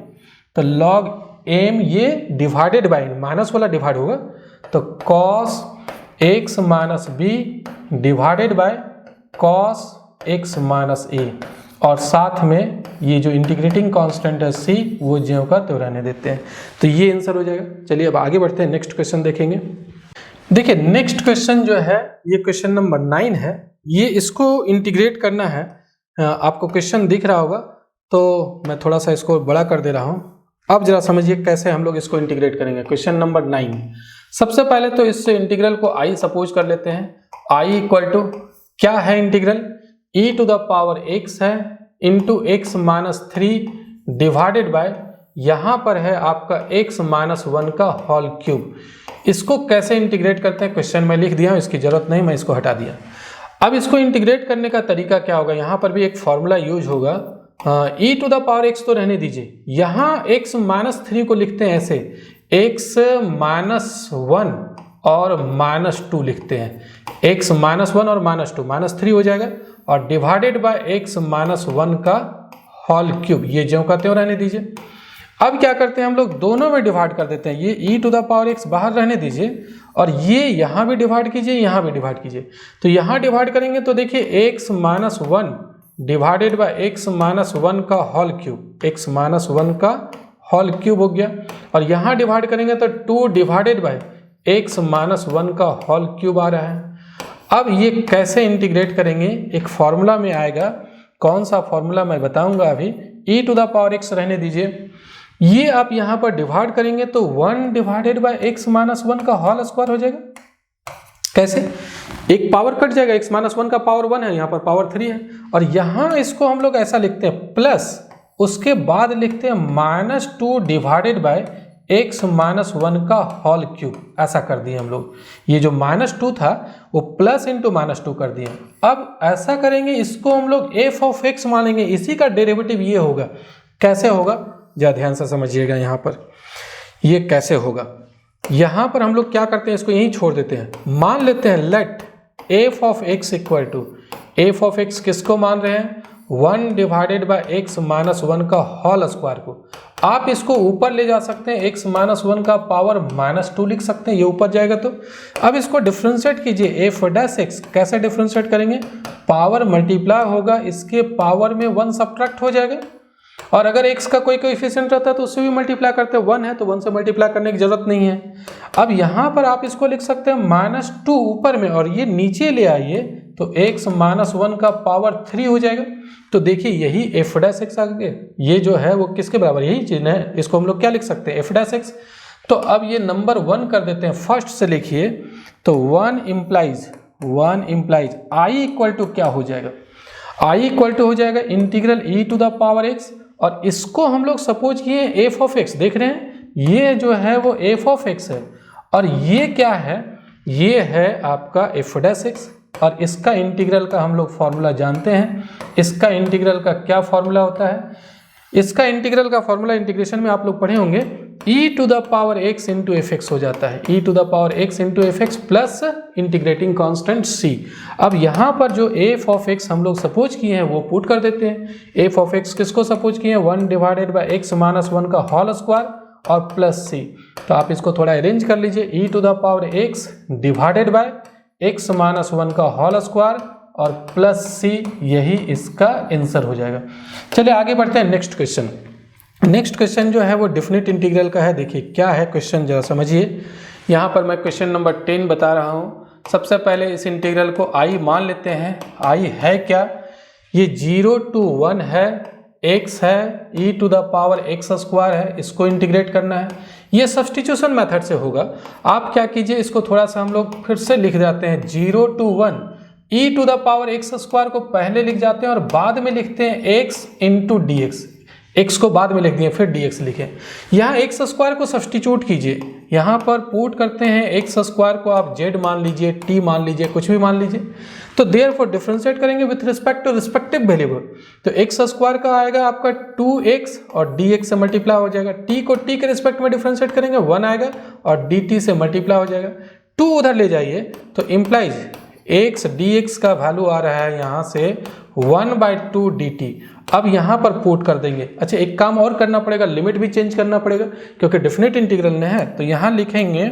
तो लॉग m ये डिवाइडेड बाय n, माइनस वाला डिवाइड होगा, तो cos x minus B divided by cos x minus A, और साथ में ये जो इंटीग्रेटिंग कांस्टेंट है c वो ज्यों का त्यों रहने देते हैं, तो ये आंसर हो जाएगा। चलिए अब आगे बढ़ते हैं, नेक्स्ट क्वेश्चन देखेंगे। देखिए नेक्स्ट क्वेश्चन जो है ये क्वेश्चन नंबर 9 है, ये इसको इंटीग्रेट करना है, आपको क्वेश्चन दिख रहा होगा तो मैं थोड़ा सा इसको बड़ा कर दे रहा हूँ। अब जरा समझिए कैसे हम लोग इसको इंटीग्रेट करेंगे। क्वेश्चन नंबर 9, सबसे पहले तो इस इंटीग्रल को i सपोज कर लेते हैं, i इक्वल टू क्या है integral, e to the power x है into X minus 3 divided by यहाँ पर है आपका x माइनस 1 का होल क्यूब। इसको कैसे इंटीग्रेट करते हैं क्वेश्चन में लिख दिया हूँ, इसकी जरूरत नहीं, मैं इसको हटा दिया। अब इसको इंटीग्रेट करने का तरीका क्या होगा, यहाँ पर भी एक फॉर्मूला यूज होगा, e to the power x तो रहने दीजिए, यहाँ x माइनस 3 को लिखते हैं ऐसे, x माइनस 1 और माइनस 2 लिखते हैं, x माइनस 1 और माइनस 2, माइनस 3 हो जाएगा, और डिवाइडेड बाय x माइनस 1 का होल क्यूब, ये ज्यों का त्यों रहने दीजिए। अब क्या करते हैं हम लोग, दोनों में डिवाइड कर देते हैं, ये e to the power x बाहर रहने दीजिए, और ये यहाँ भी डिवाइड कीजिए, यहाँ भी डिवाइड कीजिए, तो यहाँ डिवाइड करेंगे तो देखिए x minus 1 divided by x minus 1 का होल क्यूब, x माइनस 1 का होल क्यूब हो गया, और यहाँ डिवाइड करेंगे तो 2 डिवाइडेड बाय x माइनस 1 का होल क्यूब आ रहा है। अब ये कैसे इंटीग्रेट करेंगे, एक फॉर्मूला में आएगा, कौन सा फॉर्मूला मैं बताऊंगा अभी, e to the power x रहने दीजिए, ये आप यहाँ पर डिवाइड करेंगे तो 1 डिवाइडेड बाय x माइनस 1 का होल स्क्वायर हो जाएगा। कैसे, एक पावर कट जाएगा, x माइनस 1 का पावर 1 है, यहाँ पर पावर 3 है, और यहाँ इसको हम लोग ऐसा लिखते हैं प्लस, उसके बाद लिखते हैं minus 2 divided by x minus 1 का होल क्यूब, ऐसा कर दिए हम लोग। ये जो -2 था वो प्लस इंटू -2 कर दिए। अब ऐसा करेंगे, इसको हम लोग f ऑफ x मानेंगे, इसी का डेरिवेटिव ये होगा। कैसे होगा जरा ध्यान से समझिएगा। यहाँ पर ये कैसे होगा, यहाँ पर हम लोग क्या करते हैं, इसको यहीं छोड़ देते हैं। मान लेते हैं let f of x equal to, f of x किसको मान रहे हैं, 1 डिवाइडेड बाय x माइनस 1 का होल स्क्वायर को। आप इसको ऊपर ले जा सकते हैं, x माइनस 1 का पावर -2 लिख सकते हैं, ये ऊपर जाएगा। तो अब इसको डिफ्रेंशिएट कीजिए, f डैश x कैसे डिफ्रेंशिएट करेंगे, पावर मल्टीप्लाई होगा, इसके पावर में 1 सब्ट्रैक्ट हो जाएगा। और अगर x का कोई कोएफिशिएंट रहता है तो उससे भी मल्टीप्लाई करते हैं, 1 है तो 1 से मल्टीप्लाई करने की जरूरत नहीं है। अब यहाँ पर आप इसको लिख सकते हैं -2 ऊपर में, और ये नीचे ले आइए तो x माइनस 1 का पावर 3 हो जाएगा। तो देखिए यही f डैश x आ गया, ये जो है वो किसके बराबर, यही चिन्ह है, इसको हम लोग क्या लिख सकते हैं, f डैश x। तो अब ये नंबर 1 कर देते हैं, फर्स्ट से लिखिए। तो 1 इम्प्लाइज i इक्वल टू क्या हो जाएगा, i इक्वल टू हो जाएगा integral e to the power x, और इसको हम लोग सपोज किए f ऑफ x। देख रहे हैं ये जो है वो f ऑफ x है, और ये क्या है, ये है आपका f डैश x। और इसका इंटीग्रल का हम लोग फॉर्मूला जानते हैं। इसका इंटीग्रल का क्या फॉर्मूला होता है, इसका इंटीग्रल का फॉर्मूला इंटीग्रेशन में आप लोग पढ़े होंगे, e to the power x into f x हो जाता है, e to the power x into f x plus integrating constant c। अब यहाँ पर जो f ऑफ x हम लोग सपोज किए हैं वो पुट कर देते हैं। f ऑफ x किसको सपोज किए हैं, 1 डिवाइडेड बाय x माइनस 1 का होल स्क्वायर और प्लस c। तो आप इसको थोड़ा अरेंज कर लीजिए, e to the power x divided by x minus 1 का होल स्क्वायर और प्लस c, यही इसका आंसर हो जाएगा। चलिए आगे बढ़ते हैं नेक्स्ट क्वेश्चन। नेक्स्ट क्वेश्चन जो है वो डेफिनेट इंटीग्रल का है। देखिए क्या है क्वेश्चन, जरा समझिए। यहाँ पर मैं क्वेश्चन नंबर 10 बता रहा हूँ। सबसे पहले इस इंटीग्रल को i मान लेते हैं। i है क्या, ये 0 to 1 है, x है, e to the power x square है, इसको इंटीग्रेट करना है। ये सब्स्टिट्यूशन मेथड से होगा। आप क्या कीजिए, इसको थोड़ा सा हम लोग फिर से लिख जाते हैं, 0 to 1 e to the power x square को पहले लिख जाते हैं और बाद में लिखते हैं x into D x. x को बाद में लिख दिए फिर dx लिखें। यहाँ x स्क्वायर को सब्स्टिट्यूट कीजिए, यहाँ पर पुट करते हैं x स्क्वायर को आप z मान लीजिए, t मान लीजिए, कुछ भी मान लीजिए। तो देयरफॉर डिफरेंशिएट करेंगे with respect to respective variable. तो x स्क्वायर का आएगा आपका 2x और dx से मल्टीप्लाई हो जाएगा। t को t के रिस्पेक्ट में डिफरेंशिएट करेंगे 1 आएगा और dt से मल्टीप्लाई हो जाएगा। 2 उधर ले जाइए तो इम्प्लाइज x dx का वैल्यू आ रहा है यहाँ से 1/2 dt। अब यहाँ पर पुट कर देंगे। अच्छा एक काम और करना पड़ेगा, लिमिट भी चेंज करना पड़ेगा क्योंकि डेफिनेट इंटीग्रल में है। तो यहाँ लिखेंगे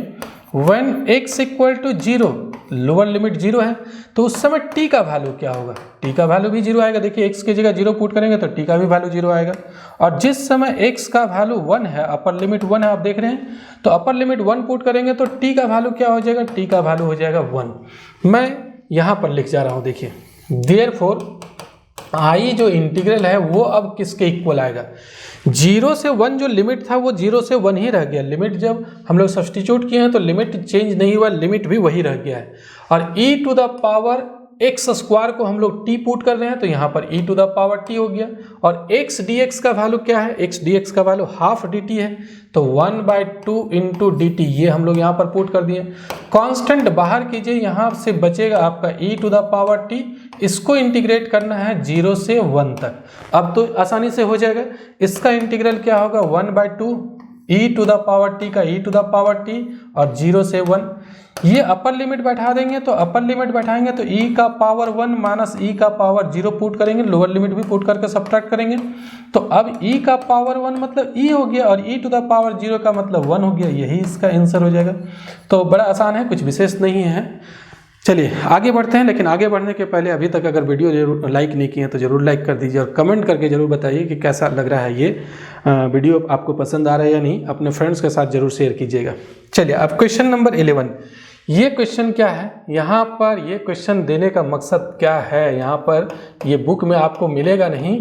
when x equal to 0, lower limit 0 है तो उस समय t का वैल्यू क्या होगा, t का वैल्यू भी 0 आएगा। देखिए x की जगह 0 पुट करेंगे तो t का भी वैल्यू 0 आएगा। और जिस समय x का वैल्यू 1 है, अपर लिमिट 1 है, आप देख रहे हैं, तो अपर लिमिट 1 पुट करेंगे तो t का वैल्यू क्या हो जाएगा, t का वैल्यू हो जाएगा 1। मैं यहाँ पर लिख जा रहा हूँ, देखिए देयरफॉर i जो इंटीग्रल है वो अब किसके इक्वल आएगा, 0 से 1 जो लिमिट था वो 0 से 1 ही रह गया। लिमिट जब हम लोग सब्स्टिट्यूट किए हैं तो लिमिट चेंज नहीं हुआ, लिमिट भी वही रह गया है। और e to the power x square को हम लोग t पुट कर रहे हैं तो यहाँ पर e to the power t हो गया। और x dx का वैल्यू क्या है, x dx का वैल्यू हाफ dt है तो 1/2 इंटू dt, ये हम लोग यहाँ पर पुट कर दिए। कांस्टेंट बाहर कीजिए, यहाँ से बचेगा आपका e to the power t, इसको इंटीग्रेट करना है 0 से 1 तक। अब तो आसानी से हो जाएगा। इसका इंटीग्रल क्या होगा, 1/2 e to the power t का e to the power t और 0 से 1। ये अपर लिमिट बैठा देंगे तो अपर लिमिट बैठाएंगे तो e का पावर 1 माइनस e का पावर 0 पुट करेंगे, लोअर लिमिट भी पुट करके सब्ट्रैक्ट करेंगे। तो अब e का पावर 1 मतलब e हो गया और e टू द पावर 0 का मतलब 1 हो गया, यही इसका आंसर हो जाएगा। तो बड़ा आसान है, कुछ विशेष नहीं है। चलिए आगे बढ़ते हैं, लेकिन आगे बढ़ने के पहले अभी तक अगर वीडियो जरूर लाइक नहीं किए हैं तो ज़रूर लाइक कर दीजिए और कमेंट करके ज़रूर बताइए कि कैसा लग रहा है ये वीडियो, आपको पसंद आ रहा है या नहीं। अपने फ्रेंड्स के साथ ज़रूर शेयर कीजिएगा। चलिए अब क्वेश्चन नंबर 11, ये क्वेश्चन क्या है, यहाँ पर ये क्वेश्चन देने का मकसद क्या है, यहाँ पर ये बुक में आपको मिलेगा नहीं,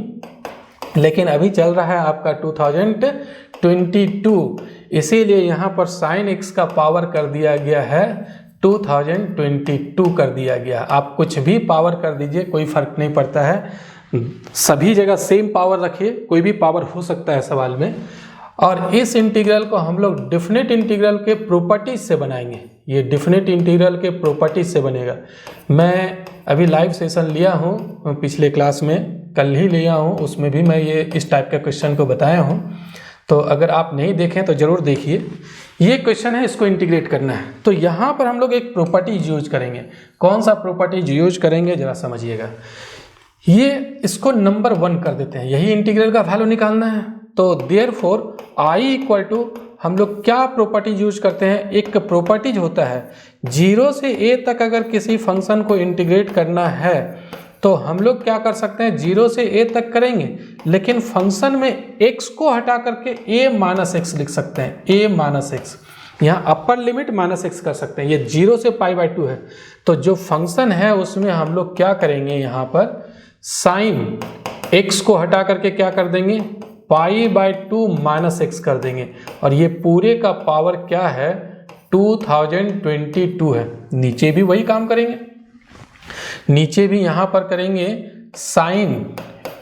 लेकिन अभी चल रहा है आपका 2022, इसीलिए यहाँ पर sin x का पावर कर दिया गया है 2022 कर दिया गया। आप कुछ भी पावर कर दीजिए, कोई फर्क नहीं पड़ता है, सभी जगह सेम पावर रखिए, कोई भी पावर हो सकता है सवाल में। और इस इंटीग्रल को हम लोग डेफिनेट इंटीग्रल के प्रॉपर्टीज से बनाएंगे। ये डेफिनेट इंटीग्रल के प्रॉपर्टीज से बनेगा। मैं अभी लाइव सेशन लिया हूँ पिछले क्लास में, कल ही लिया हूँ, उसमें भी मैं ये इस टाइप के क्वेश्चन को बताया हूँ। तो अगर आप नहीं देखें तो ज़रूर देखिए। ये क्वेश्चन है, इसको इंटीग्रेट करना है। तो यहाँ पर हम लोग एक प्रॉपर्टीज यूज करेंगे। कौन सा प्रॉपर्टीज यूज करेंगे ज़रा समझिएगा। ये इसको नंबर 1 कर देते हैं, यही इंटीग्रल का वैल्यू निकालना है। तो देयरफॉर आई इक्वल टू हम लोग क्या प्रॉपर्टीज यूज करते हैं, एक प्रॉपर्टीज होता है 0 से a तक अगर किसी फंक्शन को इंटीग्रेट करना है तो हम लोग क्या कर सकते हैं, 0 से a तक करेंगे, लेकिन फंक्शन में x को हटा करके a माइनस एक्स लिख सकते हैं, a माइनस एक्स। यहाँ अपर लिमिट माइनस एक्स कर सकते हैं। ये 0 से π/2 है। तो जो फंक्शन है उसमें हम लोग क्या करेंगे, यहाँ पर साइन x को हटा करके क्या कर देंगे, π/2 माइनस एक्स कर देंगे। और ये पूरे का पावर क्या है, 2022 है। नीचे भी वही काम करेंगे, नीचे भी यहाँ पर करेंगे, साइन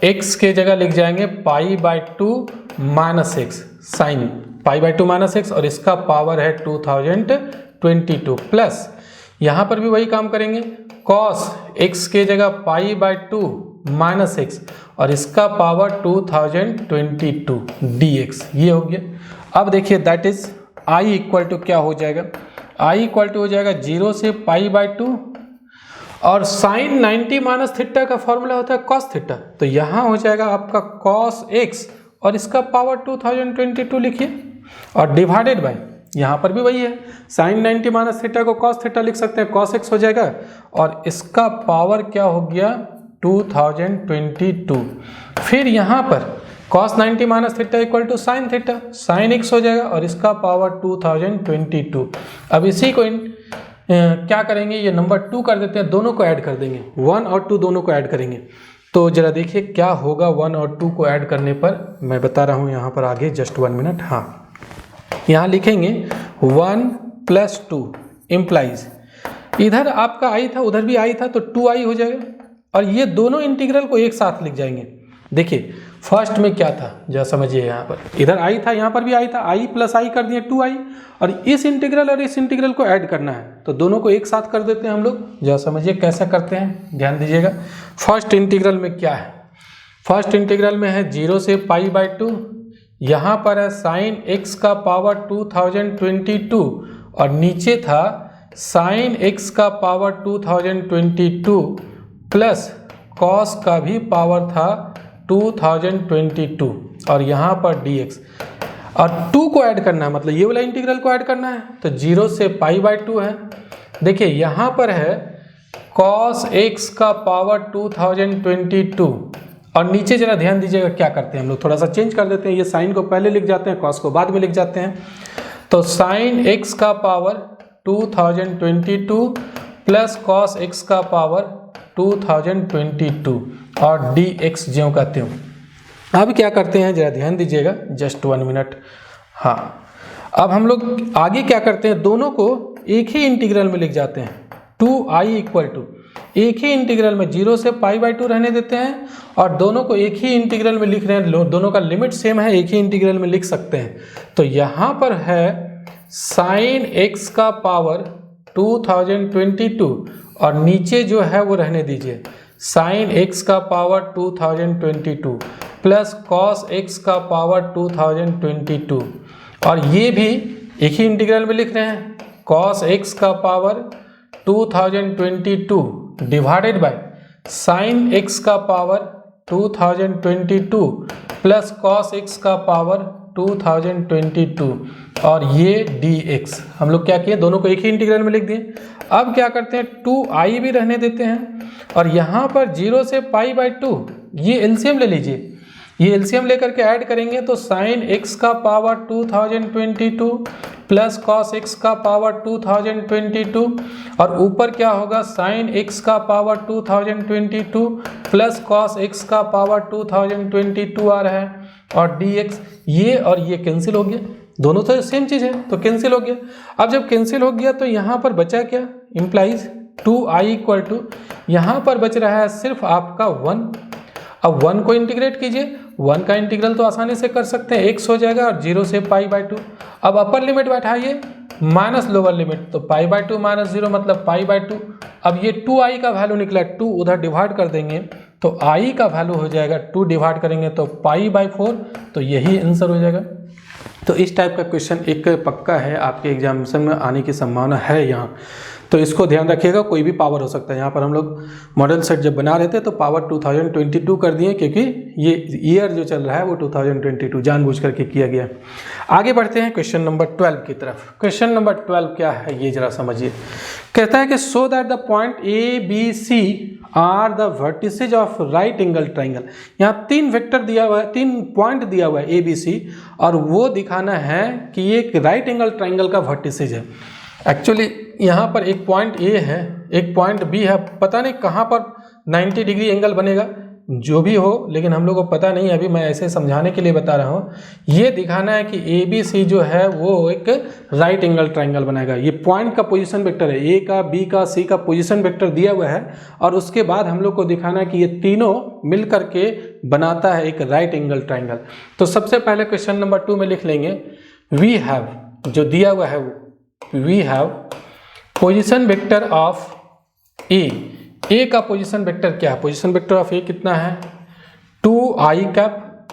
x के जगह लिख जाएंगे π/2 minus x, sine π/2 minus x, और इसका पावर है 2022 प्लस यहाँ पर भी वही काम करेंगे, कॉस x के जगह π/2 माइनस एक्स और इसका पावर 2022 dx। ये हो गया। अब देखिए that is i equal to क्या हो जाएगा, i इक्वल टू हो जाएगा 0 से π/2 और साइन 90 माइनस थीटा का फॉर्मूला होता है कॉस थीटा। तो यहाँ हो जाएगा आपका कॉस x और इसका पावर 2022 लिखिए और डिवाइडेड बाय, यहाँ पर भी वही है, साइन 90 माइनस थीटा को कॉस थीटा लिख सकते हैं, कॉस x हो जाएगा और इसका पावर क्या हो गया 2022। फिर यहाँ पर cos 90 minus theta equal to sine theta, sine x हो जाएगा और इसका पावर 2022। अब इसी को क्या करेंगे, ये नंबर 2 कर देते हैं, दोनों को ऐड कर देंगे, 1 और 2 दोनों को ऐड करेंगे। तो जरा देखिए क्या होगा 1 और 2 को ऐड करने पर, मैं बता रहा हूँ यहाँ पर आगे, जस्ट 1 मिनट। हाँ, यहाँ लिखेंगे 1 + 2 इम्प्लाइज, इधर आपका i था उधर भी i था तो 2i हो जाएगा और ये दोनों इंटीग्रल को एक साथ लिख जाएंगे। देखिए फर्स्ट में क्या था जरा समझिए, यहाँ पर इधर i था यहाँ पर भी i था, i + i कर दिए 2i और इस इंटीग्रल और इस इंटीग्रल को ऐड करना है तो दोनों को एक साथ कर देते हैं हम लोग। जरा समझिए कैसे करते हैं, ध्यान दीजिएगा। फर्स्ट इंटीग्रल में क्या है, फर्स्ट इंटीग्रल में है 0 से π/2, यहाँ पर है साइन x का पावर 2022 और नीचे था साइन x का पावर 2022 प्लस कॉस का भी पावर था 2022 और यहाँ पर dx और 2 को ऐड करना है, मतलब ये वाला इंटीग्रल को ऐड करना है। तो 0 से π/2 है। देखिए यहाँ पर है cos x का पावर 2022 और नीचे जरा ध्यान दीजिएगा क्या करते हैं हम लोग, थोड़ा सा चेंज कर देते हैं, ये साइन को पहले लिख जाते हैं, cos को बाद में लिख जाते हैं। तो साइन x का पावर 2022 प्लस cos x का पावर 2022 और dx ज्यों का त्यों। अब क्या करते हैं जरा ध्यान दीजिएगा, जस्ट 1 मिनट। हाँ, अब हम लोग आगे क्या करते हैं, दोनों को एक ही इंटीग्रल में लिख जाते हैं, 2i इक्वल टू, एक ही इंटीग्रल में 0 से π/2 रहने देते हैं और दोनों को एक ही इंटीग्रल में लिख रहे हैं, दोनों का लिमिट सेम है, एक ही इंटीग्रल में लिख सकते हैं। तो यहाँ पर है साइन x का पावर 2022 और नीचे जो है वो रहने दीजिए, साइन x का पावर 2022 प्लस कॉस x का पावर 2022 और ये भी एक ही इंटीग्रल में लिख रहे हैं, कॉस x का power 2022 divided by sign x का पावर 2022 प्लस कॉस x का पावर 2022 और ये dx। हम लोग क्या किए, दोनों को एक ही इंटीग्रल में लिख दिए। अब क्या करते हैं, 2i भी रहने देते हैं और यहाँ पर 0 से π/2, ये एलसीएम ले लीजिए, ये एलसीएम लेकर के ऐड करेंगे तो साइन x का पावर 2022 प्लस कॉस x का पावर 2022 और ऊपर क्या होगा, साइन x का पावर 2022 प्लस कॉस x का पावर 2022 आ रहा है और dx। ये और ये कैंसिल हो गया, दोनों तो सेम चीज़ है तो कैंसिल हो गया। अब जब कैंसिल हो गया तो यहाँ पर बचा क्या, इम्प्लाइज 2i इक्वल टू, यहाँ पर बच रहा है सिर्फ आपका 1। अब 1 को इंटीग्रेट कीजिए, 1 का इंटीग्रल तो आसानी से कर सकते हैं, x हो जाएगा और 0 से π/2। अब अपर लिमिट बैठाइए माइनस लोअर लिमिट, तो π/2 माइनस 0 मतलब π/2। अब ये 2i का वैल्यू निकला, 2 उधर डिवाइड कर देंगे तो i का वैल्यू हो जाएगा 2 डिवाइड करेंगे तो π/4, तो यही आंसर हो जाएगा। तो इस टाइप का क्वेश्चन एक पक्का है, आपके एग्जामिनेशन में आने की संभावना है यहाँ, तो इसको ध्यान रखिएगा। कोई भी पावर हो सकता है। यहाँ पर हम लोग मॉडल सेट जब बना रहे थे तो पावर 2022 कर दिए, क्योंकि ये ईयर जो चल रहा है वो 2022 जानबूझ करके किया गया। आगे बढ़ते हैं क्वेश्चन नंबर 12 की तरफ। क्वेश्चन नंबर 12 क्या है ये जरा समझिए। कहता है कि so that the point A B C are the vertices of right angle triangle. यहाँ 3 वेक्टर दिया हुआ है, 3 पॉइंट दिया हुआ है ए बी सी, और वो दिखाना है कि ये एक राइट एंगल ट्राइंगल का वर्टिसेज है। एक्चुअली यहाँ पर एक पॉइंट ए है, एक पॉइंट बी है, पता नहीं कहाँ पर 90 डिग्री एंगल बनेगा, जो भी हो, लेकिन हम लोग को पता नहीं, अभी मैं ऐसे समझाने के लिए बता रहा हूँ। ये दिखाना है कि ए बी सी जो है वो एक राइट एंगल ट्राइंगल बनाएगा। ये पॉइंट का पोजीशन वेक्टर है, ए का, बी का, सी का पोजीशन वेक्टर दिया हुआ है, और उसके बाद हम लोग को दिखाना है कि ये तीनों मिल करके बनाता है एक राइट एंगल ट्राइंगल। तो सबसे पहले क्वेश्चन नंबर 2 में लिख लेंगे वी हैव, जो दिया हुआ है वो we have position vector of A का पोजीशन वेक्टर क्या है? पोजीशन वेक्टर ऑफ ए कितना है? 2i कैप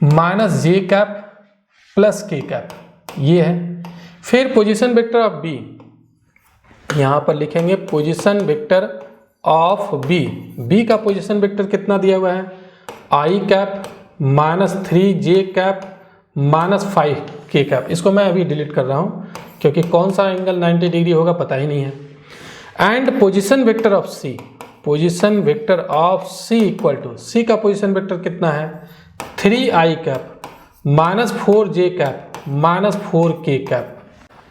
माइनस जे कैप प्लस के कैप, ये है। फिर पोजीशन वेक्टर ऑफ बी, यहाँ पर लिखेंगे पोजीशन वेक्टर ऑफ बी का पोजीशन वेक्टर कितना दिया हुआ है? i cap minus 3j cap minus 5k cap. इसको मैं अभी डिलीट कर रहा हूँ क्योंकि कौन सा एंगल 90 डिग्री होगा पता ही नहीं है। And position vector of C, position vector of C equal to, C का पोजीशन वेक्टर कितना है? 3i cap minus 4j cap minus 4k cap.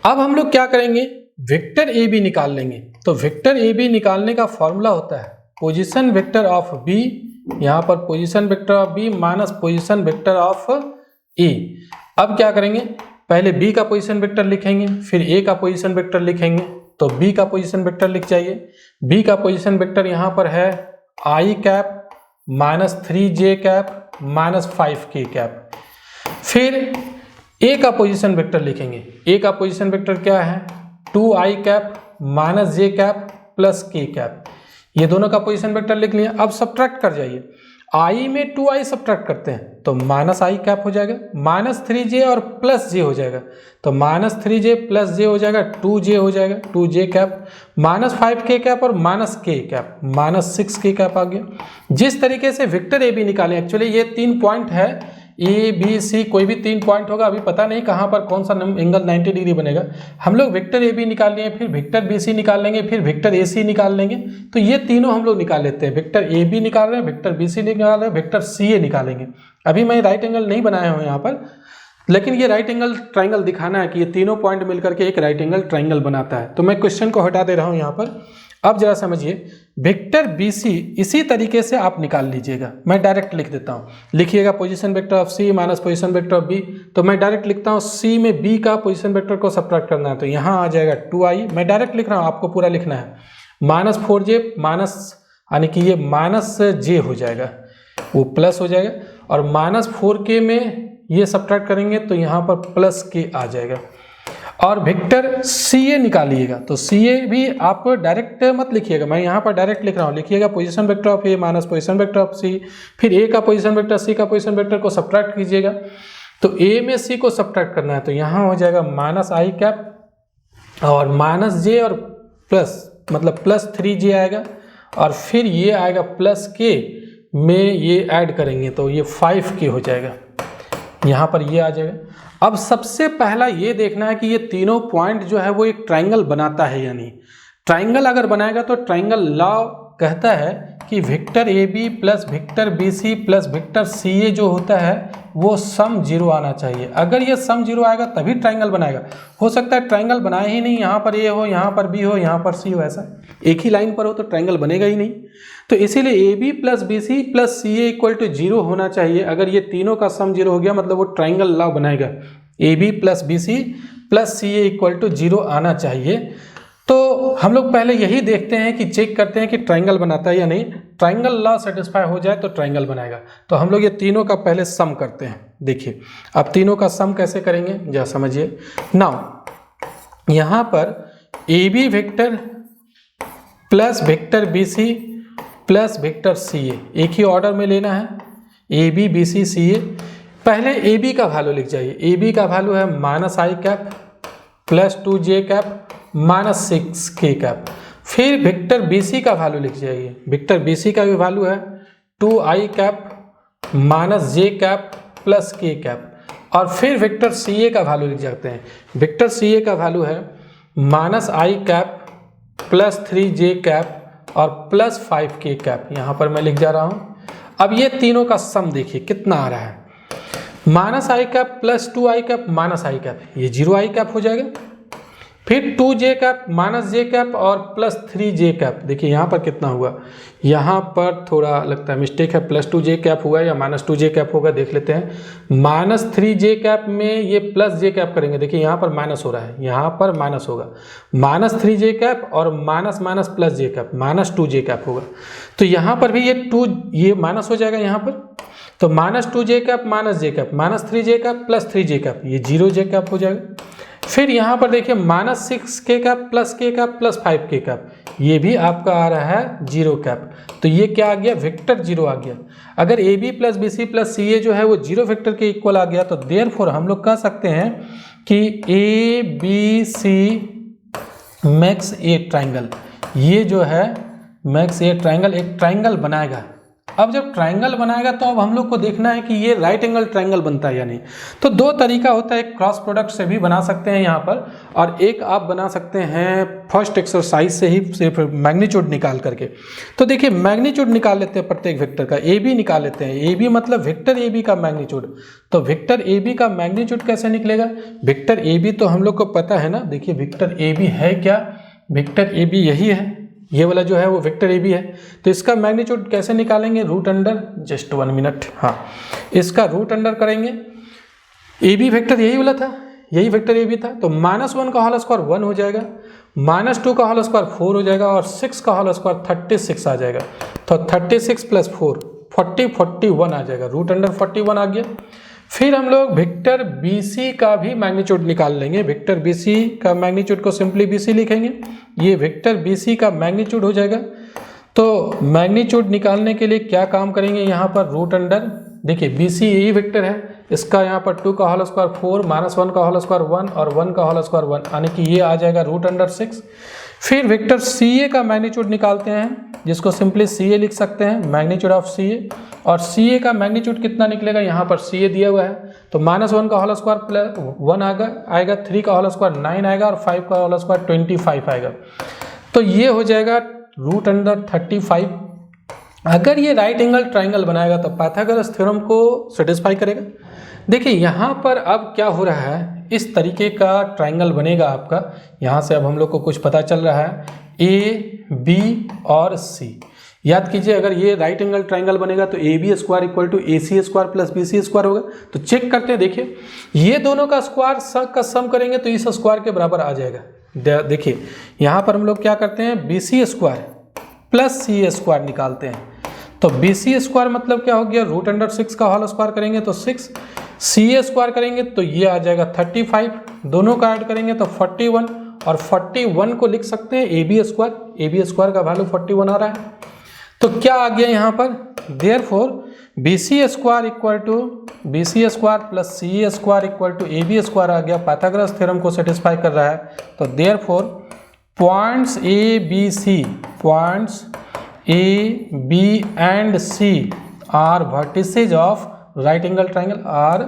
अब हम लोग क्या करेंगे? वेक्टर ए बी निकाल लेंगे। तो वेक्टर ए बी निकालने का फॉर्मूला होता है पोजीशन वेक्टर ऑफ बी, यहाँ पर position vector of B minus position vector of A. अब क्या करेंगे? पहले बी का पोजीशन वेक्टर लिखेंगे, फिर ए का पोजीशन वेक्टर लिखेंगे। तो बी का पोजीशन वेक्टर लिख जाइए। बी का पोजीशन वेक्टर यहाँ पर है i cap minus 3j cap minus 5k cap. फिर ए का पोजीशन वेक्टर लिखेंगे। ए का पोजीशन वेक्टर क्या है? 2i cap minus j cap plus k cap. ये दोनों का पोजीशन वेक्टर लिख लिया। अब सब्ट्रैक्ट कर जाइए। i में 2i सब्ट्रैक्ट करते हैं तो माइनस i कैप हो जाएगा, माइनस 3j और प्लस j हो जाएगा, तो माइनस 3j प्लस j हो जाएगा 2j हो जाएगा, 2j cap minus 5k cap और minus k cap minus 6k cap आ गया। जिस तरीके से वेक्टर ए बी निकालें, एक्चुअली ये 3 पॉइंट है ए बी सी, कोई भी 3 पॉइंट होगा, अभी पता नहीं कहाँ पर कौन सा एंगल 90 डिग्री बनेगा। हम लोग वेक्टर ए बी निकाल लिए, फिर वेक्टर बी सी निकाल लेंगे, फिर वेक्टर ए सी निकाल लेंगे। तो ये तीनों हम लोग निकाल लेते हैं। वेक्टर ए बी निकाल रहे हैं, वेक्टर बी सी निकाल रहे हैं, वेक्टर सी ए निकालेंगे। अभी मैं राइट एंगल नहीं बनाया हूँ यहाँ पर, लेकिन ये राइट एंगल ट्राइंगल दिखाना है कि ये तीनों पॉइंट मिलकर के एक राइट एंगल ट्राइंगल बनाता है। तो मैं क्वेश्चन को हटा दे रहा हूँ यहाँ पर। अब जरा समझिए, वेक्टर बी सी इसी तरीके से आप निकाल लीजिएगा। मैं डायरेक्ट लिख देता हूँ, लिखिएगा position vector of C minus position vector of B. तो मैं डायरेक्ट लिखता हूँ, सी में बी का पोजीशन वेक्टर को सब्ट्रैक्ट करना है तो यहाँ आ जाएगा 2i। मैं डायरेक्ट लिख रहा हूँ, आपको पूरा लिखना है। माइनस 4j माइनस, यानी कि ये माइनस j हो जाएगा, वो प्लस हो जाएगा, और माइनस 4k में ये सब्ट्रैक्ट करेंगे तो यहाँ पर प्लस k आ जाएगा। और वेक्टर सी ए निकालिएगा, तो सी ए भी आप डायरेक्ट मत लिखिएगा, मैं यहाँ पर डायरेक्ट लिख रहा हूँ। लिखिएगा position vector of A minus position vector of C, फिर ए का पोजीशन वेक्टर सी का पोजीशन वेक्टर को सब्ट्रैक्ट कीजिएगा। तो ए में सी को सब्ट्रैक्ट करना है तो यहाँ हो जाएगा माइनस i कैप और माइनस j और प्लस, मतलब प्लस 3j आएगा, और फिर ये आएगा प्लस k में ये ऐड करेंगे तो ये 5k हो जाएगा, यहाँ पर ये आ जाएगा। अब सबसे पहला ये देखना है कि ये तीनों पॉइंट जो है वो एक ट्राइंगल बनाता है या नहीं। ट्राइंगल अगर बनाएगा तो ट्राइंगल लॉ कहता है कि vector A B plus vector B C plus vector C A जो होता है वो सम 0 आना चाहिए। अगर ये सम 0 आएगा तभी ट्राइंगल बनाएगा। हो सकता है ट्राइंगल बनाए ही नहीं, यहाँ पर ए हो, यहाँ पर बी हो, यहाँ पर सी हो, ऐसा एक ही लाइन पर हो तो ट्राइंगल बनेगा ही नहीं। तो इसीलिए A B plus B C plus C A equal to 0 होना चाहिए। अगर ये तीनों का सम 0 हो गया मतलब वो ट्राइंगल लॉ बनाएगा। A B plus B C plus C A equal to 0 आना चाहिए। तो हम लोग पहले यही देखते हैं कि चेक करते हैं कि ट्राइंगल बनाता है या नहीं। ट्रायंगल लॉ सेटिस्फाई हो जाए तो ट्रायंगल बनाएगा। तो हम लोग ये तीनों का पहले सम करते हैं। देखिए अब तीनों का सम कैसे करेंगे जरा समझिए। नाउ यहाँ पर A B vector plus vector B C plus vector C A, एक ही ऑर्डर में लेना है, ए बी बी सी सी ए। पहले ए बी का वैल्यू लिख जाइए। ए बी का वैल्यू है minus i cap plus 2j cap minus 6k cap. फिर वेक्टर बी सी का वैल्यू लिख जाइए। वेक्टर बी सी का भी वैल्यू है 2i cap minus j cap plus k cap. और फिर वेक्टर सी ए का वैल्यू लिख जाते हैं। वेक्टर सी ए का वैल्यू है minus i cap plus 3j cap और प्लस 5k कैप। यहाँ पर मैं लिख जा रहा हूँ। अब ये तीनों का सम देखिए कितना आ रहा है, minus i cap plus 2i cap minus i cap, ये 0i कैप हो जाएगा। फिर 2j cap minus j cap और प्लस 3j कैप। देखिए यहाँ पर कितना हुआ, यहाँ पर थोड़ा लगता है मिस्टेक है, प्लस 2j कैप हुआ या माइनस 2j कैप होगा, देख लेते हैं। माइनस 3j कैप में ये प्लस j कैप करेंगे, देखिए यहाँ पर माइनस हो रहा है, यहाँ पर माइनस होगा। माइनस 3j कैप और minus minus plus j cap, minus 2j cap होगा। तो यहाँ पर भी ये माइनस हो जाएगा यहाँ पर। तो minus 2j cap minus j cap minus 3j cap plus 3j cap, ये 0j कैप हो जाएगा। फिर यहाँ पर देखिए minus 6k cap plus k cap plus 5k cap, ये भी आपका आ रहा है 0 कैप। तो ये क्या आ गया, वेक्टर 0 आ गया। अगर A B plus B C plus C A जो है वो 0 वेक्टर के इक्वल आ गया, तो देयरफॉर हम लोग कह सकते हैं कि A B C makes a triangle, ये जो है मैक्स ए ट्राइंगल एक ट्राइंगल बनाएगा। अब जब ट्राइंगल बनाएगा तो अब हम लोग को देखना है कि ये राइट एंगल ट्राइंगल बनता है या नहीं। तो दो तरीका होता है, एक क्रॉस प्रोडक्ट से भी बना सकते हैं यहाँ पर, और एक आप बना सकते हैं फर्स्ट एक्सरसाइज से ही सिर्फ मैग्नीट्यूड निकाल करके। तो देखिए मैग्नीट्यूड निकाल लेते हैं प्रत्येक वेक्टर का, ए बी निकाल लेते हैं। ए बी मतलब वेक्टर ए बी का मैग्नीट्यूड। तो वेक्टर ए बी का मैग्नीट्यूड कैसे निकलेगा, वेक्टर ए बी तो हम लोग को पता है ना। देखिए वेक्टर ए बी है क्या, वेक्टर ए बी यही है, ये वाला जो है वो वेक्टर ए बी है। तो इसका मैग्नीट्यूड कैसे निकालेंगे, रूट अंडर, जस्ट 1 मिनट, हाँ इसका रूट अंडर करेंगे। ए बी वेक्टर यही वाला था, यही वेक्टर ए बी था। तो -1 का होल स्क्वायर 1 हो जाएगा, -2 का होल स्क्वायर 4 हो जाएगा और 6 का होल स्क्वायर 36 आ जाएगा। तो 36 प्लस 4 41 आ जाएगा, रूट अंडर 41 आ गया। फिर हम लोग वेक्टर बी सी का भी मैग्नीट्यूड निकाल लेंगे। वेक्टर बी सी का मैग्नीट्यूड को सिंपली बी सी लिखेंगे, ये वेक्टर बी सी का मैग्नीट्यूड हो जाएगा। तो मैग्नीट्यूड निकालने के लिए क्या काम करेंगे, यहाँ पर रूट अंडर, देखिए बी सी यही वेक्टर है, इसका यहाँ पर 2 का होल स्क्वायर 4 -1 का होल स्क्वायर 1 और 1 का होल स्क्वायर 1, यानी कि ये आ जाएगा रूट अंडर 6। फिर वेक्टर सी ए का मैग्नीट्यूड निकालते हैं, जिसको सिंपली सी ए लिख सकते हैं, मैग्नीट्यूड ऑफ सी ए। और सी ए का मैग्नीट्यूड कितना निकलेगा, यहाँ पर सी ए दिया हुआ है। तो -1 का होल स्क्वायर प्लस 1 आएगा, 3 का होल स्क्वायर 9 आएगा और 5 का होल स्क्वायर 25 आएगा। तो ये हो जाएगा रूट अंडर 35। अगर ये राइट एंगल ट्राइंगल बनाएगा तो पाइथागोरस थ्योरम को सेटिस्फाई करेगा। देखिए यहाँ पर अब क्या हो रहा है, इस तरीके का ट्राइंगल बनेगा आपका। यहाँ से अब हम लोग को कुछ पता चल रहा है, ए बी और सी। याद कीजिए अगर ये राइट एंगल ट्राइंगल बनेगा तो A B square equal to A C square plus B C square होगा। तो चेक करते हैं, देखिए ये दोनों का स्क्वायर का सम करेंगे तो इस स्क्वायर के बराबर आ जाएगा। देखिए यहाँ पर हम लोग क्या करते हैं, B C square plus C square निकालते हैं। तो बी सी स्क्वायर मतलब क्या हो गया, रूट अंडर 6 का होल स्क्वायर करेंगे तो 6, सी स्क्वायर करेंगे तो ये आ जाएगा 35, दोनों का ऐड करेंगे तो 41, और 41 को लिख सकते हैं ए बी स्क्वायर का वैल्यू 41 आ रहा है। तो क्या आ गया यहाँ पर, therefore B C square equal to B C square plus C square equal to A B square आ गया, पाइथागोरस थ्योरम को सेटिस्फाई कर रहा है। तो देयरफॉर points A B C, points A B and C are vertices of right angle triangle, are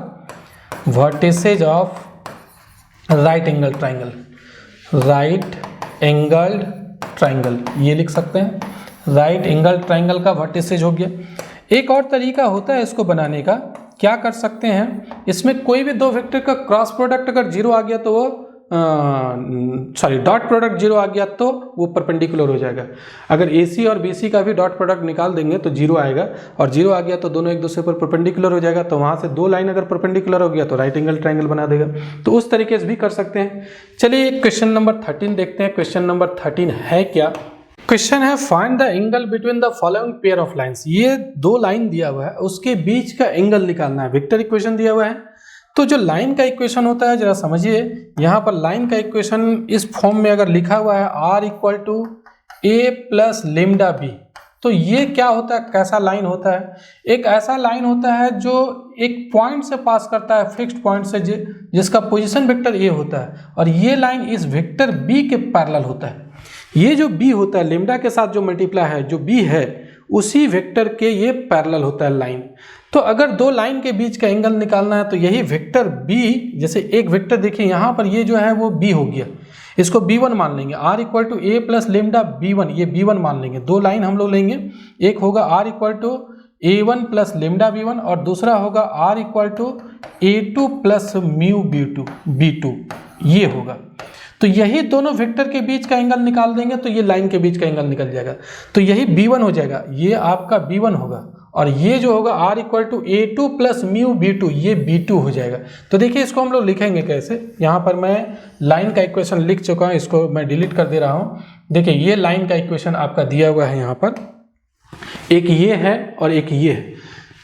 vertices of right angle triangle, right angled triangle, ये लिख सकते हैं। राइट एंगल ट्राइंगल का वर्टिसेज हो गया। एक और तरीका होता है इसको बनाने का, क्या कर सकते हैं, इसमें कोई भी दो वेक्टर का क्रॉस प्रोडक्ट अगर 0 आ गया तो वो डॉट प्रोडक्ट 0 आ गया तो वो परपेंडिकुलर हो जाएगा। अगर ए सी और बी सी का भी डॉट प्रोडक्ट निकाल देंगे तो 0 आएगा, और 0 आ गया तो दोनों एक दूसरे पर परपेंडिकुलर हो जाएगा। तो वहाँ से दो लाइन अगर परपेंडिकुलर हो गया तो राइट एंगल ट्राइंगल बना देगा। तो उस तरीके से भी कर सकते हैं। चलिए क्वेश्चन नंबर 13 देखते हैं। क्वेश्चन नंबर 13 है क्या, क्वेश्चन है find the angle between the following pair of lines. ये दो लाइन दिया हुआ है, उसके बीच का एंगल निकालना है। वेक्टर इक्वेशन दिया हुआ है, तो जो लाइन का इक्वेशन होता है जरा समझिए। यहाँ पर लाइन का इक्वेशन इस फॉर्म में अगर लिखा हुआ है r equal to A plus lambda B, तो ये क्या होता है, कैसा लाइन होता है? एक ऐसा लाइन होता है जो एक पॉइंट से पास करता है, फिक्स्ड पॉइंट से, जिसका पोजीशन वेक्टर ए होता है, और ये लाइन इस वेक्टर बी के पैरेलल होता है। ये जो b होता है लेमडा के साथ जो मल्टीप्लाई है, जो b है उसी वेक्टर के ये पैरेलल होता है लाइन। तो अगर दो लाइन के बीच का एंगल निकालना है तो यही वेक्टर b, जैसे एक वेक्टर देखिए यहाँ पर ये जो है वो b हो गया, इसको b1 मान लेंगे। r equal to A plus lambda b1, ये b1 मान लेंगे। दो लाइन हम लोग लेंगे, एक होगा r equal to a1 plus lambda b1 और दूसरा होगा r equal to a2 plus mu b2, ये होगा। तो यही दोनों वेक्टर के बीच का एंगल निकाल देंगे तो ये लाइन के बीच का एंगल निकल जाएगा, तो यही b1 हो जाएगा, ये आपका b1 होगा, और ये जो होगा r equal to a2 plus mu b2, ये b2 हो जाएगा। तो देखिए इसको हम लोग लिखेंगे कैसे। यहाँ पर मैं लाइन का इक्वेशन लिख चुका हूँ, इसको मैं डिलीट कर दे रहा हूँ। देखिए ये लाइन का इक्वेशन आपका दिया हुआ है, यहाँ पर एक ये है और एक ये है।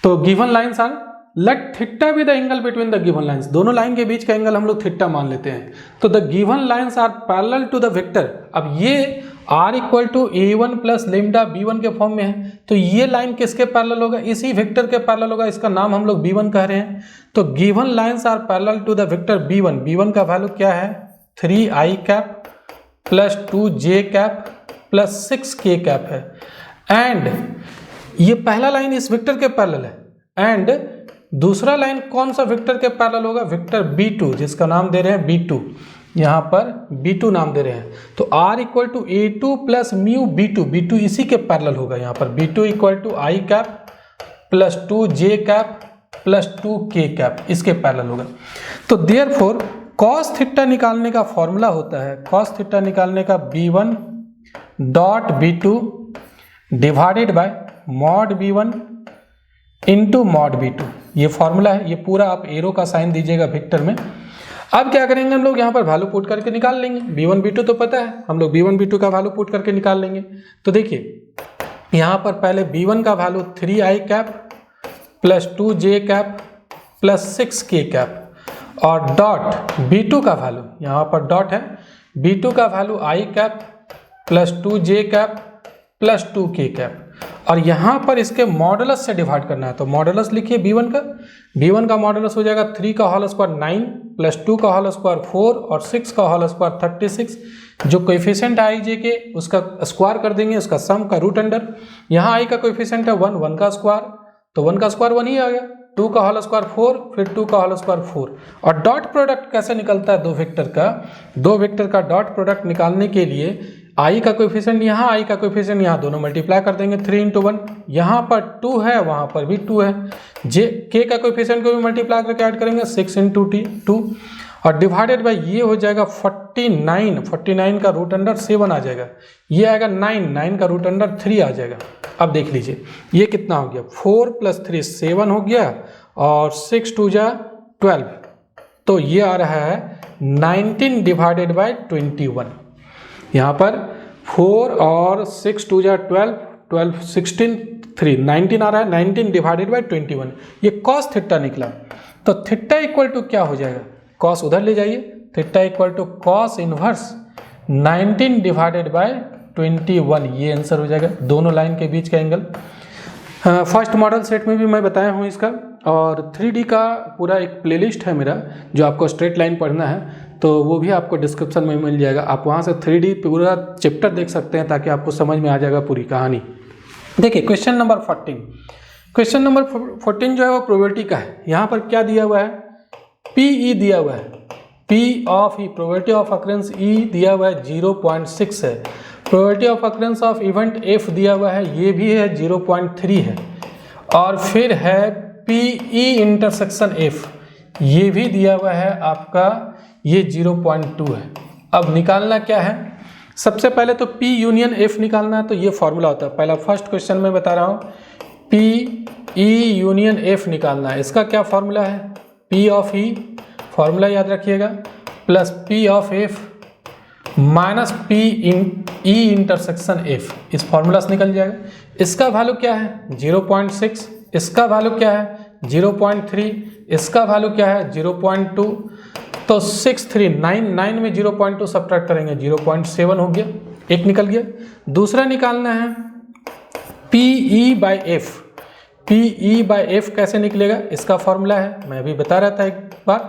तो given lines are let theta be the angle between the given lines, दोनों लाइन के बीच का एंगल हम लोग थीटा मान लेते हैं। तो the given lines are parallel to the vector. अब ये r equal to a1 plus lambda b1 के फॉर्म में है, तो ये लाइन किसके पैरेलल होगा, इसी वेक्टर के पैरेलल होगा, इसका नाम हम लोग b1 कह रहे हैं। तो given lines are parallel to the vector b1, b1 का वैल्यू क्या है 3i cap plus 2j cap plus 6k cap है। एंड ये पहला लाइन इस वेक्टर के पैरेलल है, एंड दूसरा लाइन कौन सा वेक्टर के पैरेलल होगा, वेक्टर b2, जिसका नाम दे रहे हैं b2, यहाँ पर b2 नाम दे रहे हैं। तो r equal to a2 plus mu b2 इसी के पैरेलल होगा। यहाँ पर b2 equal to i cap plus 2j cap plus 2k cap, इसके पैरेलल होगा। तो देयरफॉर cos थीटा निकालने का फॉर्मूला होता है, cos थीटा निकालने का b1 dot b2 divided by mod b1 into mod b2, ये फॉर्मूला है। ये पूरा आप एरो का साइन दीजिएगा वेक्टर में। अब क्या करेंगे हम लोग, यहाँ पर वैल्यू पुट करके निकाल लेंगे। b1 b2 तो पता है, हम लोग b1 b2 का वैल्यू पुट करके निकाल लेंगे। तो देखिए यहाँ पर पहले b1 का value 3i cap plus 2j cap plus 6k cap, और डॉट b2 का वैल्यू, यहाँ पर डॉट है, b2 का value i cap plus 2j cap plus 2k cap, और यहाँ पर इसके मॉडुलस से डिवाइड करना है। तो मॉडुलस लिखिए b1 का मॉडुलस हो जाएगा 3 का होल स्क्वायर 9 प्लस 2 का होल स्क्वायर 4 और 6 का होल स्क्वायर 36। जो कोएफिशिएंट है i j के उसका स्क्वायर कर देंगे, उसका सम का रूट अंडर। यहाँ i का कोएफिशिएंट है 1 का स्क्वायर, तो 1 का स्क्वायर 1 ही आ गया, 2 का होल स्क्वायर 4, फिर 2 का होल स्क्वायर 4। और डॉट प्रोडक्ट कैसे निकलता है, दो वेक्टर का डॉट प्रोडक्ट निकालने के लिए i का कोएफिशिएंट यहाँ, i का कोएफिशिएंट यहाँ, दोनों मल्टीप्लाई कर देंगे 3 इंटू 1। यहाँ पर 2 है, वहाँ पर भी 2 है। k का कोएफिशिएंट को भी मल्टीप्लाई करके ऐड करेंगे 6 इंटू 2, और डिवाइडेड बाय ये हो जाएगा 49 का रूट अंडर 7 आ जाएगा, ये आएगा 9 का रूट अंडर 3 आ जाएगा। अब देख लीजिए ये कितना हो गया, 4 प्लस 3 7 हो गया, और 6 2 जा 12, तो ये आ रहा है 19 डिवाइडेड बाय 21। यहाँ पर 4 और 6 2 जा 12 16 3 19 आ रहा है, 19 डिवाइडेड बाय 21, ये कॉस थीटा निकला। तो थीटा इक्वल टू क्या हो जाएगा, कॉस उधर ले जाइए, theta equal to cos inverse 19 divided by 21, ये आंसर हो जाएगा दोनों लाइन के बीच का एंगल। फर्स्ट मॉडल सेट में भी मैं बताया हूँ इसका, और 3D का पूरा एक प्लेलिस्ट है मेरा, जो आपको स्ट्रेट लाइन पढ़ना है तो वो भी आपको डिस्क्रिप्शन में मिल जाएगा। आप वहाँ से 3D पूरा चैप्टर देख सकते हैं, ताकि आपको समझ में आ जाएगा पूरी कहानी। देखिए क्वेश्चन नंबर 14 जो है वो प्रोबेबिलिटी का है। यहाँ पर क्या दिया हुआ है, PE दिया हुआ है, P of E, probability of occurrence E दिया हुआ है 0.6 है। Probability of occurrence of event F दिया हुआ है, ये भी है 0.3 है। और फिर है PE इंटरसेक्शन F, ये भी दिया हुआ है आपका, ये 0.2 है। अब निकालना क्या है, सबसे पहले तो P यूनियन F निकालना है। तो ये फॉर्मूला होता है, पहला फर्स्ट क्वेश्चन में बता रहा हूँ, PE यूनियन F निकालना है। इसका क्या फॉर्मूला है, P ऑफ E, फॉर्मूला याद रखिएगा, plus P of F minus P E intersection F, इस फॉर्मूला से निकल जाएगा। इसका वैल्यू क्या है 0.6, इसका वैल्यू क्या है 0.3, इसका वैल्यू क्या है 0.2, तो 6399 में 0.2 सब्ट्रैक्ट करेंगे 0.7 हो गया, एक निकल गया। दूसरा निकालना है P E by F. P E by F कैसे निकलेगा, इसका फॉर्मूला है, मैं अभी बता रहा था एक बार,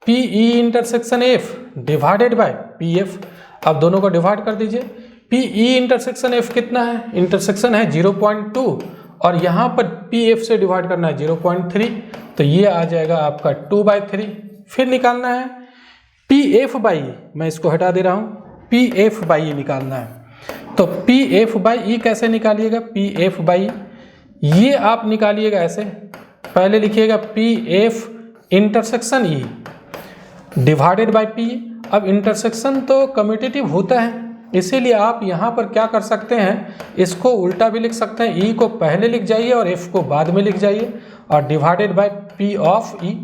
P E intersection F divided by P F. अब दोनों को डिवाइड कर दीजिए। पी ई इंटरसेक्शन एफ कितना है, इंटरसेक्शन है 0.2 और यहाँ पर पी एफ से डिवाइड करना है 0.3, तो ये आ जाएगा आपका 2/3। फिर निकालना है पी एफ बाई, मैं इसको हटा दे रहा हूँ, पी एफ बाई निकालना है। तो पी एफ बाई ई कैसे निकालिएगा, पी एफ बाई ये आप निकालिएगा ऐसे, पहले लिखिएगा P F intersection E divided by P. अब इंटरसेक्शन तो कम्यूटेटिव होता है, इसीलिए आप यहाँ पर क्या कर सकते हैं, इसको उल्टा भी लिख सकते हैं, ई को पहले लिख जाइए और एफ को बाद में लिख जाइए और डिवाइडेड बाय पी ऑफ ई।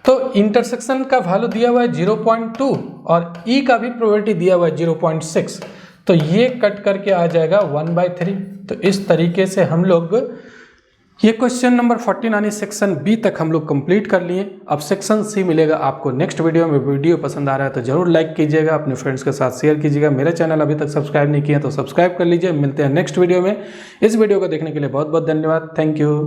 तो इंटरसेक्शन का वैल्यू दिया हुआ है 0.2 और ई का भी प्रोबेबिलिटी दिया हुआ है 0.6, तो ये कट करके आ जाएगा 1/3। तो इस तरीके से हम लोग ये क्वेश्चन नंबर 14 यानी सेक्शन बी तक हम लोग कंप्लीट कर लिए। अब सेक्शन सी मिलेगा आपको नेक्स्ट वीडियो में। वीडियो पसंद आ रहा है तो जरूर लाइक कीजिएगा, अपने फ्रेंड्स के साथ शेयर कीजिएगा। मेरा चैनल अभी तक सब्सक्राइब नहीं किया तो सब्सक्राइब कर लीजिए। मिलते हैं नेक्स्ट वीडियो में। इस वीडियो को देखने के लिए बहुत बहुत धन्यवाद। Thank you.